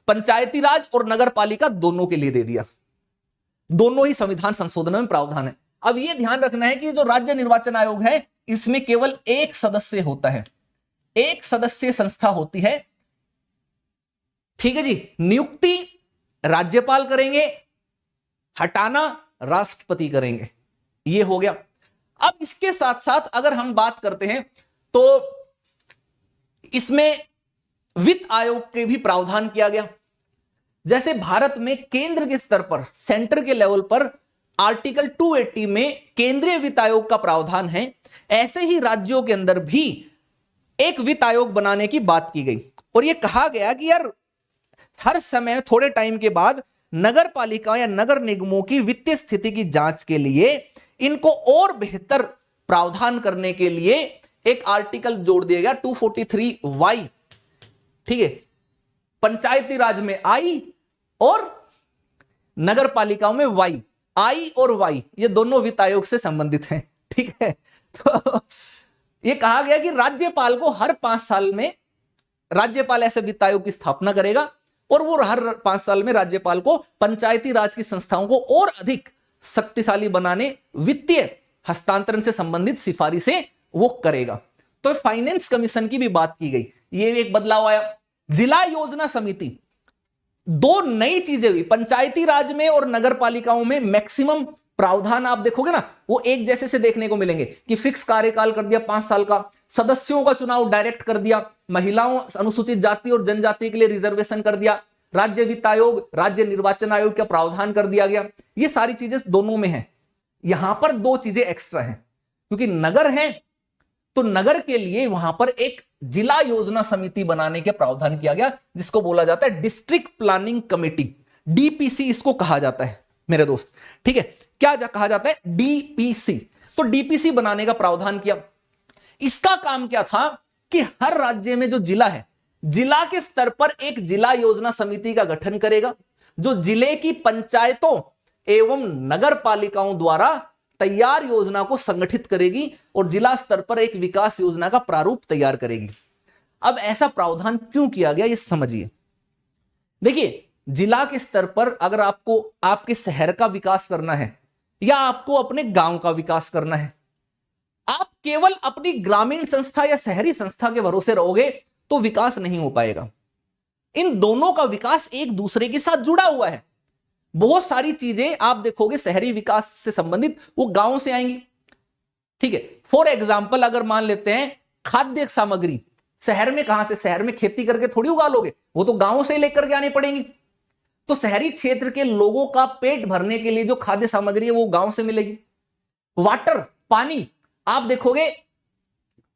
पंचायती राज और नगर पालिका दोनों के लिए दे दिया। दोनों ही संविधान संशोधन में प्रावधान है। अब यह ध्यान रखना है कि जो राज्य निर्वाचन आयोग है इसमें केवल एक सदस्य होता है, एक सदस्य संस्था होती है। ठीक है जी, नियुक्ति राज्यपाल करेंगे, हटाना राष्ट्रपति करेंगे। यह हो गया। अब इसके साथ साथ अगर हम बात करते हैं तो इसमें वित्त आयोग के भी प्रावधान किया गया। जैसे भारत में केंद्र के स्तर पर, सेंटर के लेवल पर आर्टिकल 280 में केंद्रीय वित्त आयोग का प्रावधान है, ऐसे ही राज्यों के अंदर भी एक वित्त आयोग बनाने की बात की गई। और यह कहा गया कि यार हर समय थोड़े टाइम के बाद नगर पालिका या नगर निगमों की वित्तीय स्थिति की जांच के लिए, इनको और बेहतर प्रावधान करने के लिए एक आर्टिकल जोड़ दिया गया 243Y। ठीक है, पंचायती राज में I और नगर पालिकाओं में Y, I और Y ये दोनों वित्त आयोग से संबंधित हैं। ठीक है, तो ये कहा गया कि राज्यपाल को हर 5 साल में राज्यपाल ऐसे वित्त आयोग की स्थापना करेगा और वो हर 5 साल में राज्यपाल को पंचायती राज की संस्थाओं को और अधिक शक्तिशाली बनाने, वित्तीय हस्तांतरण से संबंधित सिफारिशें वो करेगा। तो फाइनेंस कमीशन की भी बात की गई, ये एक बदलाव आया। जिला योजना समिति, दो नई चीजें हुई। पंचायती राज में और नगर पालिकाओं में मैक्सिमम प्रावधान आप देखोगे ना वो एक जैसे से देखने को मिलेंगे कि फिक्स कार्यकाल कर दिया 5 साल का, सदस्यों का चुनाव डायरेक्ट कर दिया, महिलाओं, अनुसूचित जाति और जनजाति के लिए रिजर्वेशन कर दिया, राज्य वित्त आयोग, राज्य निर्वाचन आयोग का प्रावधान कर दिया गया। ये सारी चीजें दोनों में है। यहां पर 2 चीजें एक्स्ट्रा हैं, क्योंकि नगर है तो नगर के लिए वहां पर एक जिला योजना समिति बनाने के प्रावधान किया गया, जिसको बोला जाता है डिस्ट्रिक्ट प्लानिंग कमेटी, डीपीसी इसको कहा जाता है मेरे दोस्त। ठीक है, क्या कहा जाता है? डीपीसी। तो डीपीसी बनाने का प्रावधान किया। इसका काम क्या था कि हर राज्य में जो जिला है, जिला के स्तर पर एक जिला योजना समिति का गठन करेगा, जो जिले की पंचायतों एवं नगर पालिकाओं द्वारा तैयार योजना को संगठित करेगी और जिला स्तर पर एक विकास योजना का प्रारूप तैयार करेगी। अब ऐसा प्रावधान क्यों किया गया ये समझिए। देखिए, जिला के स्तर पर अगर आपको आपके शहर का विकास करना है या आपको अपने गांव का विकास करना है, आप केवल अपनी ग्रामीण संस्था या शहरी संस्था के भरोसे रहोगे तो विकास नहीं हो पाएगा। इन दोनों का विकास एक दूसरे के साथ जुड़ा हुआ है। बहुत सारी चीजें आप देखोगे शहरी विकास से संबंधित वो गांव से आएंगी, ठीक है। फॉर एग्जाम्पल अगर मान लेते हैं खाद्य सामग्री, शहर में कहां से, शहर में खेती करके थोड़ी उगा लोगे, वो तो गांव से लेकर के आनी पड़ेगी। तो शहरी क्षेत्र के लोगों का पेट भरने के लिए जो खाद्य सामग्री है वो गांव से मिलेगी। वाटर, पानी, आप देखोगे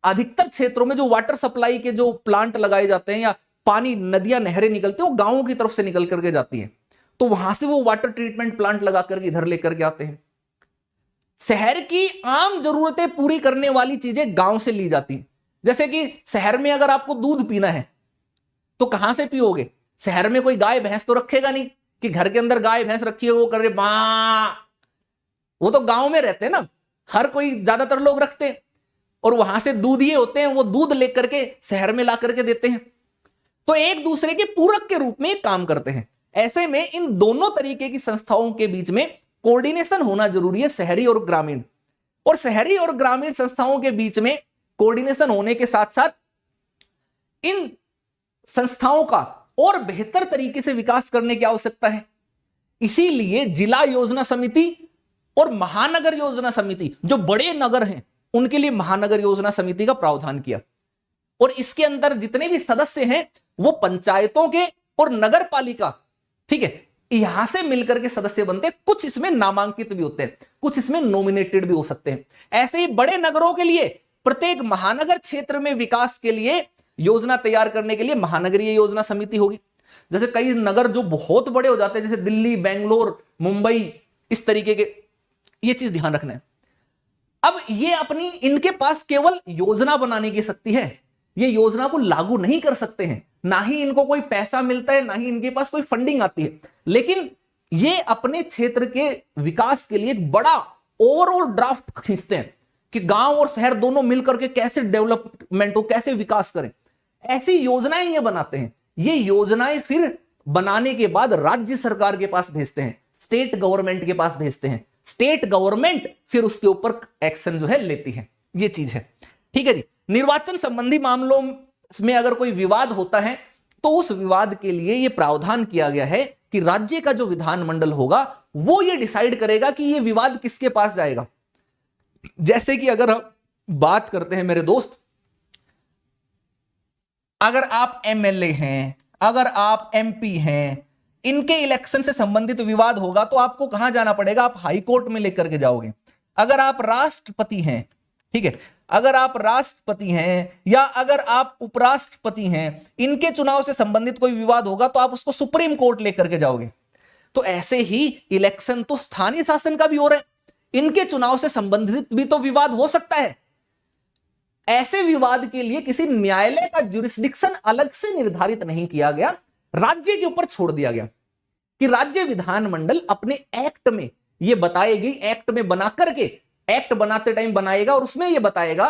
अधिकतर क्षेत्रों में जो वाटर सप्लाई के जो प्लांट लगाए जाते हैं या पानी, नदियां, नहरें निकलती है, वो गांवों की तरफ से निकल करके जाती है। तो वहां से वो वाटर ट्रीटमेंट प्लांट लगा करके इधर लेकर के आते हैं। शहर की आम जरूरतें पूरी करने वाली चीजें गांव से ली जाती हैं। जैसे कि शहर में अगर आपको दूध पीना है तो कहां से पियोगे? शहर में कोई गाय भैंस तो रखेगा नहीं कि घर के अंदर गाय भैंस रखी है वो कर रहे बा, वो तो गांव में रहते हैं ना, हर कोई, ज्यादातर लोग रखते हैं, और वहां से दूध ये होते हैं, वो दूध लेकर के शहर में ला करके देते हैं। तो एक दूसरे के पूरक के रूप में काम करते हैं। ऐसे में इन दोनों तरीके की संस्थाओं के बीच में कोऑर्डिनेशन होना जरूरी है, शहरी और ग्रामीण। और शहरी और ग्रामीण संस्थाओं के बीच में कोऑर्डिनेशन होने के साथ साथ इन संस्थाओं का और बेहतर तरीके से विकास करने की आवश्यकता है। इसीलिए जिला योजना समिति और महानगर योजना समिति, जो बड़े नगर हैं उनके लिए महानगर योजना समिति का प्रावधान किया। और इसके अंदर जितने भी सदस्य हैं वो पंचायतों के और नगर पालिका, ठीक है, यहां से मिलकर के सदस्य बनते हैं। कुछ इसमें नामांकित भी होते हैं, कुछ इसमें नॉमिनेटेड भी हो सकते हैं। ऐसे ही बड़े नगरों के लिए, प्रत्येक महानगर क्षेत्र में विकास के लिए योजना तैयार करने के लिए महानगरीय योजना समिति होगी। जैसे कई नगर जो बहुत बड़े हो जाते हैं, जैसे दिल्ली, बेंगलोर, मुंबई, इस तरीके के, ये चीज ध्यान रखना है। अब ये अपनी, इनके पास केवल योजना बनाने की शक्ति है, ये योजना को लागू नहीं कर सकते हैं, ना ही इनको कोई पैसा मिलता है, ना ही इनके पास कोई फंडिंग आती है। लेकिन ये अपने क्षेत्र के विकास के लिए एक बड़ा ओवरऑल ड्राफ्ट खींचते हैं कि गांव और शहर दोनों मिलकर के कैसे डेवलपमेंट हो, कैसे विकास करें। ऐसी योजनाएं ये बनाते हैं। ये योजनाएं फिर बनाने के बाद राज्य सरकार के पास भेजते हैं, स्टेट गवर्नमेंट के पास भेजते हैं। स्टेट गवर्नमेंट फिर उसके ऊपर एक्शन जो है लेती है। ये चीज है, ठीक है जी। निर्वाचन संबंधी मामलों में अगर कोई विवाद होता है तो उस विवाद के लिए यह प्रावधान किया गया है कि राज्य का जो विधानमंडल होगा वो ये डिसाइड करेगा कि यह विवाद किसके पास जाएगा। जैसे कि अगर हम बात करते हैं मेरे दोस्त, अगर आप एमएलए हैं, अगर आप एमपी हैं, इनके इलेक्शन से संबंधित विवाद होगा तो आपको कहां जाना पड़ेगा? आप हाई कोर्ट में लेकर के जाओगे। अगर आप राष्ट्रपति हैं, ठीक है, अगर आप राष्ट्रपति हैं या अगर आप उपराष्ट्रपति हैं, इनके चुनाव से संबंधित कोई विवाद होगा तो आप उसको सुप्रीम कोर्ट लेकर के जाओगे। तो ऐसे ही इलेक्शन तो स्थानीय शासन का भी हो रहा है, इनके चुनाव से संबंधित भी तो विवाद हो सकता है। ऐसे विवाद के लिए किसी न्यायालय का ज्यूरिसडिक्शन अलग से निर्धारित नहीं किया गया, राज्य के ऊपर छोड़ दिया गया कि राज्य विधानमंडल अपने एक्ट में यह बताएगी, एक्ट में बना करके, एक्ट बनाते टाइम बनाएगा और उसमें यह बताएगा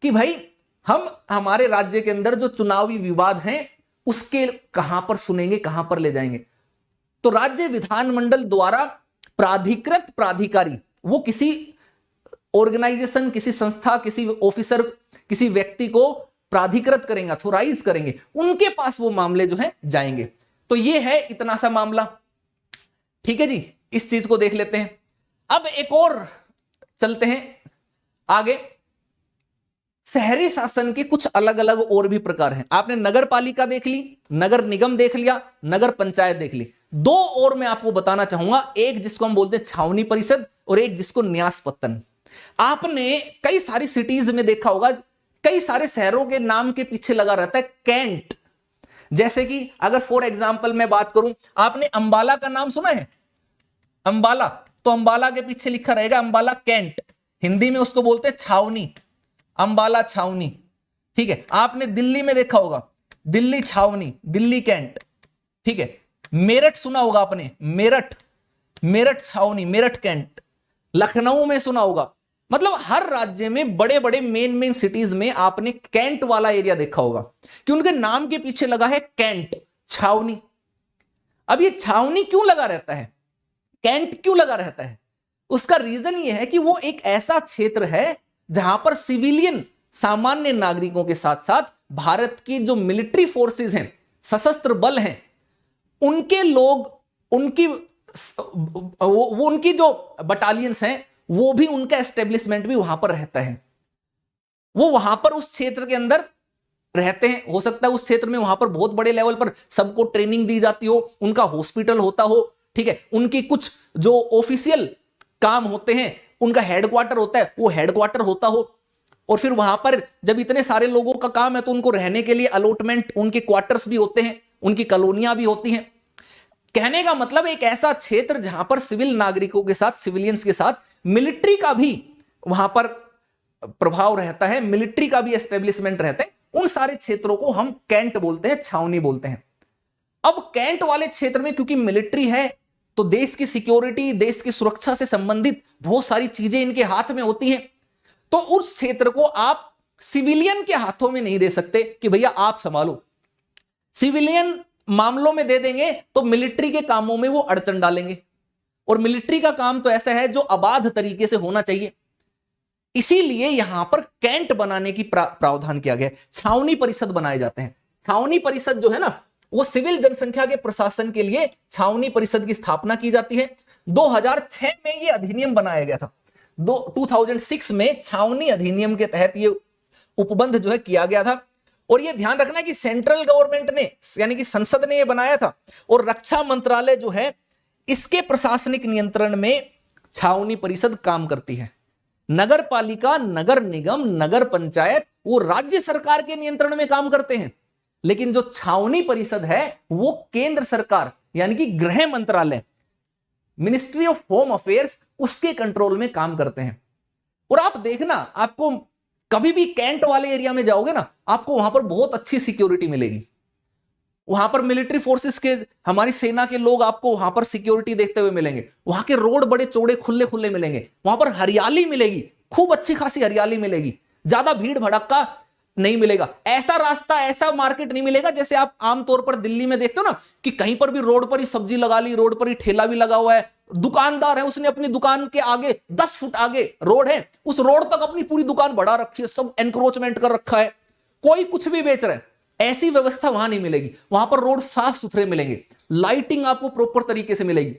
कि भाई हम हमारे राज्य के अंदर जो चुनावी विवाद हैं उसके कहां पर सुनेंगे, कहां पर ले जाएंगे। तो राज्य विधानमंडल द्वारा प्राधिकृत प्राधिकारी, वो किसी ऑर्गेनाइजेशन, किसी संस्था, किसी ऑफिसर, किसी व्यक्ति को प्राधिकृत करेंगे, अथोराइज करेंगे, उनके पास वो मामले जो है जाएंगे। तो ये है इतना सा मामला, ठीक है जी। इस चीज को देख लेते हैं। अब एक और चलते हैं आगे। शहरी शासन के कुछ अलग अलग और भी प्रकार हैं। आपने नगर पालिका देख ली, नगर निगम देख लिया, नगर पंचायत देख ली। दो और मैं आपको बताना चाहूंगा, एक जिसको हम बोलते हैं छावनी परिषद और एक जिसको न्यास पत्तन। आपने कई सारी सिटीज में देखा होगा, कई सारे शहरों के नाम के पीछे लगा रहता है कैंट। जैसे कि अगर फॉर एग्जांपल मैं बात करूं, आपने अंबाला का नाम सुना है? अंबाला, तो अंबाला के पीछे लिखा रहेगा अंबाला कैंट, हिंदी में उसको बोलते हैं छावनी, अंबाला छावनी, ठीक है। आपने दिल्ली में देखा होगा दिल्ली छावनी, दिल्ली कैंट, ठीक है। मेरठ सुना होगा आपने, मेरठ, मेरठ छावनी, मेरठ कैंट। लखनऊ में सुना होगा। मतलब हर राज्य में बड़े बड़े मेन सिटीज में आपने कैंट वाला एरिया देखा होगा कि उनके नाम के पीछे लगा है कैंट, छावनी। अब ये छावनी क्यों लगा रहता है, कैंट क्यों लगा रहता है? उसका रीजन ये है कि वो एक ऐसा क्षेत्र है जहां पर सिविलियन, सामान्य नागरिकों के साथ साथ भारत की जो मिलिट्री फोर्सेस हैं, सशस्त्र बल हैं, उनके लोग, उनकी वो उनकी जो बटालियंस हैं वो भी उनका एस्टेब्लिशमेंट भी वहां पर रहता है, वो वहां पर उस क्षेत्र के अंदर रहते हैं। हो सकता है उस क्षेत्र में वहां पर बहुत बड़े लेवल पर सबको ट्रेनिंग दी जाती हो, उनका हॉस्पिटल होता हो, ठीक है, उनकी कुछ जो ऑफिशियल काम होते हैं, उनका हेडक्वार्टर होता है, वो हेडक्वार्टर होता हो, और फिर वहां पर जब इतने सारे लोगों का काम है तो उनको रहने के लिए अलॉटमेंट, उनके क्वार्टर्स भी होते हैं, उनकी कॉलोनियां भी होती हैं। कहने का मतलब एक ऐसा क्षेत्र जहां पर सिविल नागरिकों के साथ, सिविलियंस के साथ मिलिट्री का भी वहां पर प्रभाव रहता है, मिलिट्री का भी एस्टेब्लिशमेंट रहता है, उन सारे क्षेत्रों को हम कैंट बोलते हैं, छावनी बोलते हैं। अब कैंट वाले क्षेत्र में क्योंकि मिलिट्री है तो देश की सिक्योरिटी, देश की सुरक्षा से संबंधित बहुत सारी चीजें इनके हाथ में होती हैं, तो उस क्षेत्र को आप सिविलियन के हाथों में नहीं दे सकते कि भैया आप संभालो। सिविलियन मामलों में दे देंगे तो मिलिट्री के कामों में वो अड़चन डालेंगे, और मिलिट्री का काम तो ऐसा है जो अबाध तरीके से होना चाहिए। इसीलिए यहां पर कैंट बनाने की प्रावधान किया गया है, छावनी परिषद बनाए जाते हैं। छावनी परिषद जो है ना, वो सिविल जनसंख्या के प्रशासन के लिए छावनी परिषद की स्थापना की जाती है। 2006 में ये अधिनियम बनाया गया था। 2006 में छावनी अधिनियम के तहत ये उपबंध जो है किया गया था। और ये ध्यान रखना कि सेंट्रल गवर्नमेंट ने, यानी कि संसद ने ये बनाया था, और रक्षा मंत्रालय जो है इसके प्रशासनिक नियंत्रण में छावनी परिषद काम करती है। नगर पालिका, नगर निगम, नगर पंचायत वो राज्य सरकार के नियंत्रण में काम करते हैं, लेकिन जो छावनी परिषद है वो केंद्र सरकार यानी कि गृह मंत्रालय, मिनिस्ट्री ऑफ होम अफेयर्स, उसके कंट्रोल में काम करते हैं। और आप देखना, आपको कभी भी कैंट वाले एरिया में जाओगे ना, आपको वहां पर बहुत अच्छी सिक्योरिटी मिलेगी। वहां पर मिलिट्री फोर्सेस के, हमारी सेना के लोग आपको वहां पर सिक्योरिटी देखते हुए मिलेंगे। वहां के रोड बड़े चौड़े खुले खुले मिलेंगे, वहां पर हरियाली मिलेगी, खूब अच्छी खासी हरियाली मिलेगी, ज्यादा भीड़ भड़क्का नहीं मिलेगा। ऐसा रास्ता, ऐसा मार्केट नहीं मिलेगा जैसे आप आमतौर पर दिल्ली में देखते हो ना, कि कहीं पर भी रोड पर ही सब्जी लगा ली, रोड पर ही ठेला भी लगा हुआ है, दुकानदार है, उसने अपनी दुकान के आगे 10 फुट आगे रोड है, उस रोड तक अपनी पूरी दुकान बढ़ा रखी है, सब एनक्रोचमेंट कर रखा है, कोई कुछ भी बेच रहा है। ऐसी व्यवस्था वहां नहीं मिलेगी। वहां पर रोड साफ सुथरे मिलेंगे, लाइटिंग आपको प्रॉपर तरीके से मिलेगी,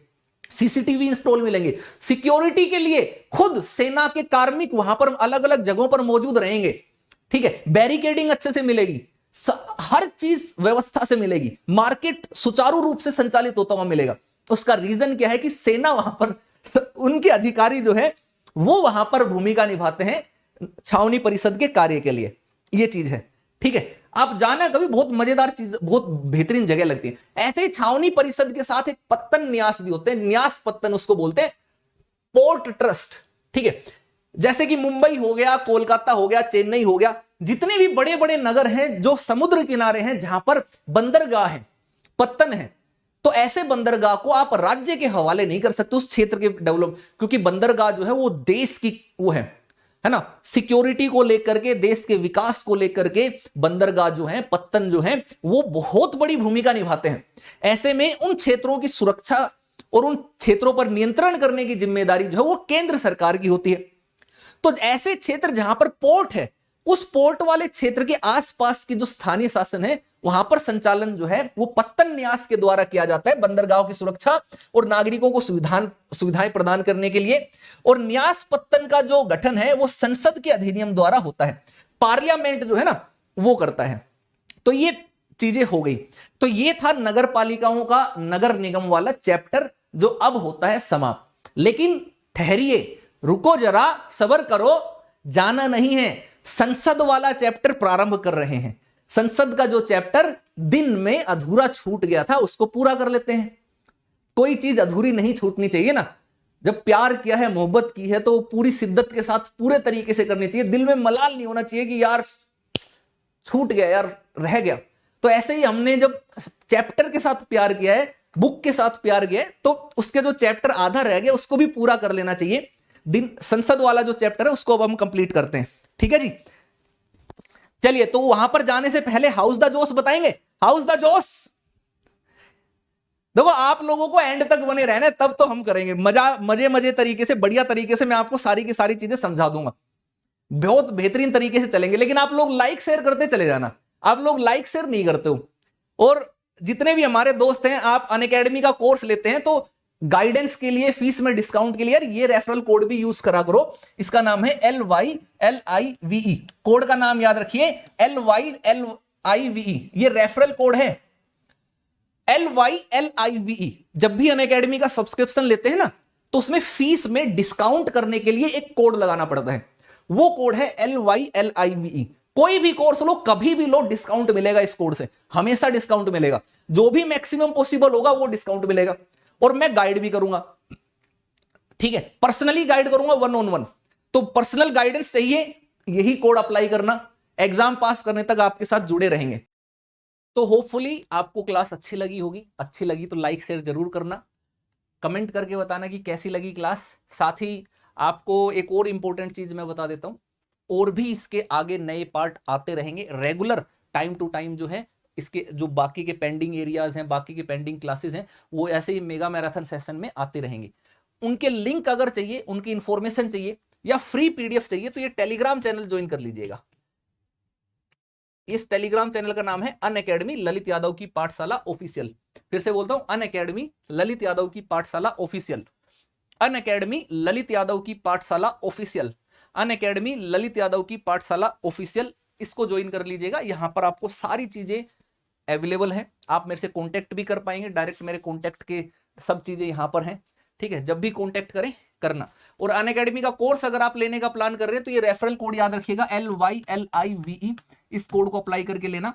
सीसीटीवी इंस्टॉल मिलेंगे, सिक्योरिटी के लिए खुद सेना के कार्मिक वहां पर अलग अलग जगहों पर मौजूद रहेंगे, ठीक है, बैरिकेडिंग अच्छे से मिलेगी, हर चीज व्यवस्था से मिलेगी, मार्केट सुचारू रूप से संचालित होता हुआ मिलेगा। उसका रीजन क्या है कि सेना वहां पर, उनके अधिकारी जो है वो वहां पर भूमिका निभाते हैं छावनी परिषद के कार्य के लिए। ये चीज है, ठीक है। आप जाना कभी, बहुत मजेदार चीज, बहुत बेहतरीन जगह लगती है। ऐसे ही छावनी परिषद के साथ एक पत्तन न्यास भी होते हैं, न्यास पत्तन उसको बोलते हैं, पोर्ट ट्रस्ट, ठीक है। जैसे कि मुंबई हो गया, कोलकाता हो गया, चेन्नई हो गया, जितने भी बड़े बड़े नगर हैं जो समुद्र किनारे हैं, जहां पर बंदरगाह है, पत्तन है, तो ऐसे बंदरगाह को आप राज्य के हवाले नहीं कर सकते उस क्षेत्र के डेवलप, क्योंकि बंदरगाह जो है वो देश की वो है ना, सिक्योरिटी को लेकर के, देश के विकास को लेकर के बंदरगाह जो है, पत्तन जो है, वो बहुत बड़ी भूमिका निभाते हैं। ऐसे में उन क्षेत्रों की सुरक्षा और उन क्षेत्रों पर नियंत्रण करने की जिम्मेदारी जो है वो केंद्र सरकार की होती है। तो ऐसे क्षेत्र जहां पर पोर्ट है, उस पोर्ट वाले क्षेत्र के आसपास की जो स्थानीय शासन है, वहां पर संचालन जो है वो पत्तन न्यास के द्वारा किया जाता है, बंदरगाहों की सुरक्षा और नागरिकों को सुविधाएं प्रदान करने के लिए। और न्यास पत्तन का जो गठन है वो संसद के अधिनियम द्वारा होता है, पार्लियामेंट जो है ना वो करता है। तो ये चीजें हो गई। तो ये था नगर पालिकाओं का, नगर निगम वाला चैप्टर, जो अब होता है समाप्त। लेकिन ठहरिए, रुको जरा, सब्र करो, जाना नहीं है, संसद वाला चैप्टर प्रारंभ कर रहे हैं। संसद का जो चैप्टर दिन में अधूरा छूट गया था उसको पूरा कर लेते हैं। कोई चीज अधूरी नहीं छूटनी चाहिए ना। जब प्यार किया है, मोहब्बत की है, तो पूरी शिद्दत के साथ पूरे तरीके से करनी चाहिए। दिल में मलाल नहीं होना चाहिए कि यार छूट गया, यार रह गया। तो ऐसे ही हमने जब चैप्टर के साथ प्यार किया है, बुक के साथ प्यार किया है, तो उसके जो चैप्टर आधा रह गया उसको भी पूरा कर लेना चाहिए। दिन संसद वाला जो चैप्टर है उसको अब हम कंप्लीट करते हैं, ठीक है जी। चलिए, तो वहां पर जाने से पहले हाउस द जोश बताएंगे। हाउस द जोश, देखो आप लोगों को एंड तक बने रहना, तब तो हम करेंगे मजे तरीके से, बढ़िया तरीके से मैं आपको सारी की सारी चीजें समझा दूंगा, बहुत बेहतरीन तरीके से चलेंगे। लेकिन आप लोग लाइक शेयर करते चले जाना। आप लोग लाइक शेयर नहीं करते हो। और जितने भी हमारे दोस्त हैं, आप अनअकैडमी का कोर्स लेते हैं, तो गाइडेंस के लिए, फीस में डिस्काउंट के लिए यार ये रेफरल कोड भी यूज करा करो। इसका नाम है LYLIVE। कोड का नाम याद रखिए, LYLIVE। ये रेफरल कोड है LYLIVE। जब भी अनअकैडमी का सब्सक्रिप्शन लेते हैं ना, तो उसमें फीस में डिस्काउंट करने के लिए एक कोड लगाना पड़ता है। वो कोड है LYLIVE। कोई भी कोर्स लो, कभी भी लो, डिस्काउंट मिलेगा इस कोड से, हमेशा डिस्काउंट मिलेगा। जो भी मैक्सिमम पॉसिबल होगा वो डिस्काउंट मिलेगा। और मैं गाइड भी करूंगा, ठीक है, पर्सनली गाइड करूंगा 1-on-1। तो पर्सनल गाइडेंस चाहिए, यही कोड अप्लाई करना, एग्जाम पास करने तक आपके साथ जुड़े रहेंगे। तो होपफुली आपको क्लास अच्छी लगी होगी। अच्छी लगी तो लाइक शेयर जरूर करना, कमेंट करके बताना कि कैसी लगी क्लास। साथ ही आपको एक और इंपॉर्टेंट चीज मैं बता देता हूं, और भी इसके आगे नए पार्ट आते रहेंगे रेगुलर, टाइम टू टाइम जो है। इसके जो बाकी के पेंडिंग एरियाज हैं, बाकी के पेंडिंग क्लासेस हैं, वो ऐसे ही मेगा मैराथन सेशन में आते रहेंगे। उनके लिंक अगर चाहिए, उनकी इंफॉर्मेशन चाहिए या फ्री पीडीएफ चाहिए, तो ये टेलीग्राम चैनल ज्वाइन कर लीजिएगा। इस टेलीग्राम चैनल का नाम है अनअकैडमी ललित यादव की पाठशाला ऑफिशियल। फिर से बोलता हूं, अनअकैडमी ललित यादव की पाठशाला ऑफिशियल। अनअकैडमी ललित यादव की पाठशाला ऑफिशियल। अनअकैडमी ललित यादव की पाठशाला ऑफिशियल, इसको ज्वाइन कर लीजिएगा। यहां पर आपको सारी चीजें अवेलेबल है, आप मेरे से कांटेक्ट भी कर पाएंगे। डायरेक्ट मेरे कांटेक्ट के सब चीजें यहां पर हैं, ठीक है। जब भी कांटेक्ट करें करना। और अनअकैडमी का कोर्स अगर आप लेने का प्लान कर रहे हैं, तो ये रेफरल कोड याद रखिएगा, LYLIVE। इस कोड को अप्लाई करके लेना।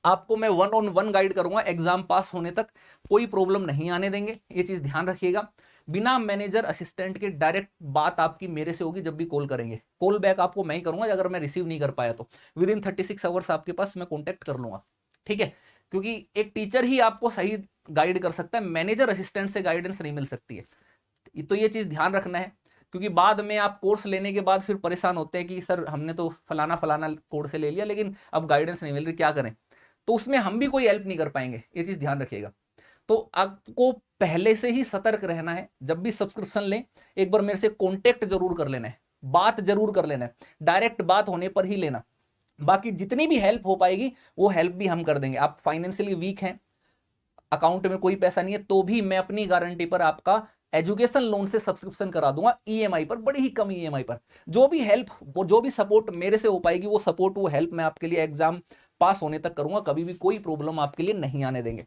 आपको मैं 1-on-1 गाइड करूंगा एग्जाम पास होने तक, कोई प्रॉब्लम नहीं आने देंगे, ये चीज ध्यान रखिएगा। बिना मैनेजर असिस्टेंट के डायरेक्ट बात आपकी मेरे से होगी। जब भी कॉल करेंगे, कॉल बैक आपको मैं ही करूंगा। अगर मैं रिसीव नहीं कर पाया तो विदिन 36 आवर्स आपके पास मैं कॉन्टेक्ट कर लूंगा, ठीक है। क्योंकि एक टीचर ही आपको सही गाइड कर सकता है, मैनेजर असिस्टेंट से गाइडेंस नहीं मिल सकती है। तो ये चीज ध्यान रखना है, क्योंकि बाद में आप कोर्स लेने के बाद फिर परेशान होते हैं कि सर हमने तो फलाना फलाना कोर्स से ले लिया, लेकिन अब गाइडेंस नहीं मिल रही, क्या करें। तो उसमें हम भी कोई हेल्प नहीं कर पाएंगे, ये चीज ध्यान रखिएगा। तो आपको पहले से ही सतर्क रहना है। जब भी सब्सक्रिप्शन लें, एक बार मेरे से कांटेक्ट जरूर कर लेना है, बात जरूर कर लेना है, डायरेक्ट बात होने पर ही लेना। बाकी जितनी भी हेल्प हो पाएगी वो हेल्प भी हम कर देंगे। आप फाइनेंशियली वीक हैं, अकाउंट में कोई पैसा नहीं है, तो भी मैं अपनी गारंटी पर आपका एजुकेशन लोन से सब्सक्रिप्शन करा दूंगा, ईएमआई पर, बड़ी ही कम ईएमआई पर। जो भी हेल्प, जो भी सपोर्ट मेरे से हो पाएगी, वो सपोर्ट, वो हेल्प मैं आपके लिए एग्जाम पास होने तक करूंगा। कभी भी कोई प्रॉब्लम आपके लिए नहीं आने देंगे।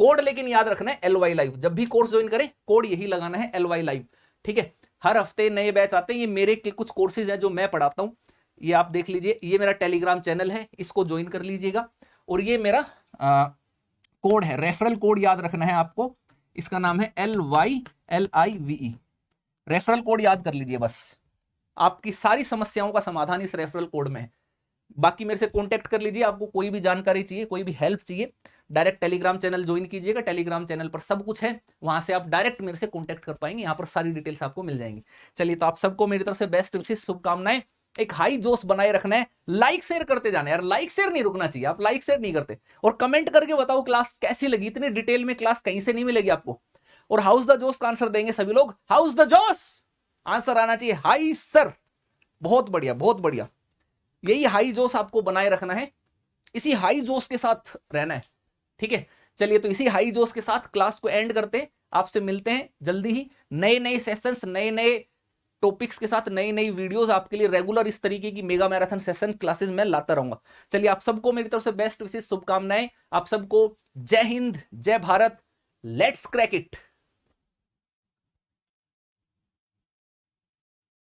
कोड लेकिन याद रखना है LYLIVE। जब भी कोर्स ज्वाइन करें, कोड यही लगाना है LYLIVE, ठीक है। हर हफ्ते नए बैच आते हैं। ये मेरे के कुछ कोर्सेज हैं जो मैं पढ़ाता हूं, ये आप देख लीजिए। ये मेरा टेलीग्राम चैनल है, इसको ज्वाइन कर लीजिएगा। और ये मेरा कोड है, रेफरल कोड याद रखना है आपको। इसका नाम है LYLIVE। रेफरल कोड याद कर लीजिए बस। आपकी सारी समस्याओं का समाधान इस रेफरल कोड में है। बाकी मेरे से कांटेक्ट कर लीजिए। आपको कोई भी जानकारी चाहिए, कोई भी हेल्प चाहिए, डायरेक्ट टेलीग्राम चैनल ज्वाइन कीजिएगा। टेलीग्राम चैनल पर सब कुछ है, वहां से आप डायरेक्ट मेरे से कांटेक्ट कर पाएंगे। यहाँ पर सारी डिटेल्स आपको मिल जाएंगी। चलिए, तो आप सबको मेरी तरफ से बेस्ट विशेष शुभकामनाएं। एक हाई जोश बनाए रखना है, लाइक शेयर करते जाना है यार, लाइक शेयर नहीं रुकना चाहिए। आप लाइक शेयर नहीं करते, और कमेंट करके बताओ क्लास कैसी लगी। इतनी डिटेल में क्लास कहीं से नहीं मिलेगी आपको। और हाउस द जोश का आंसर देंगे सभी लोग, हाउस द जोश आंसर आना चाहिए, हाई सर। बहुत बढ़िया, बहुत बढ़िया। यही हाई जोश आपको बनाए रखना है, इसी हाई जोश के साथ रहना है, ठीक है। चलिए, तो इसी हाई जोश के साथ क्लास को एंड करते हैं। आपसे मिलते हैं जल्दी ही नए नए सेशंस, नए नए टॉपिक्स के साथ, नई नई वीडियोस आपके लिए रेगुलर इस तरीके की मेगा मैराथन सेशन क्लासेस में लाता रहूंगा। चलिए, आप सबको मेरी तरफ से बेस्ट विशेष शुभकामनाएं। आप सबको जय हिंद, जय भारत, लेट्स क्रैक इट।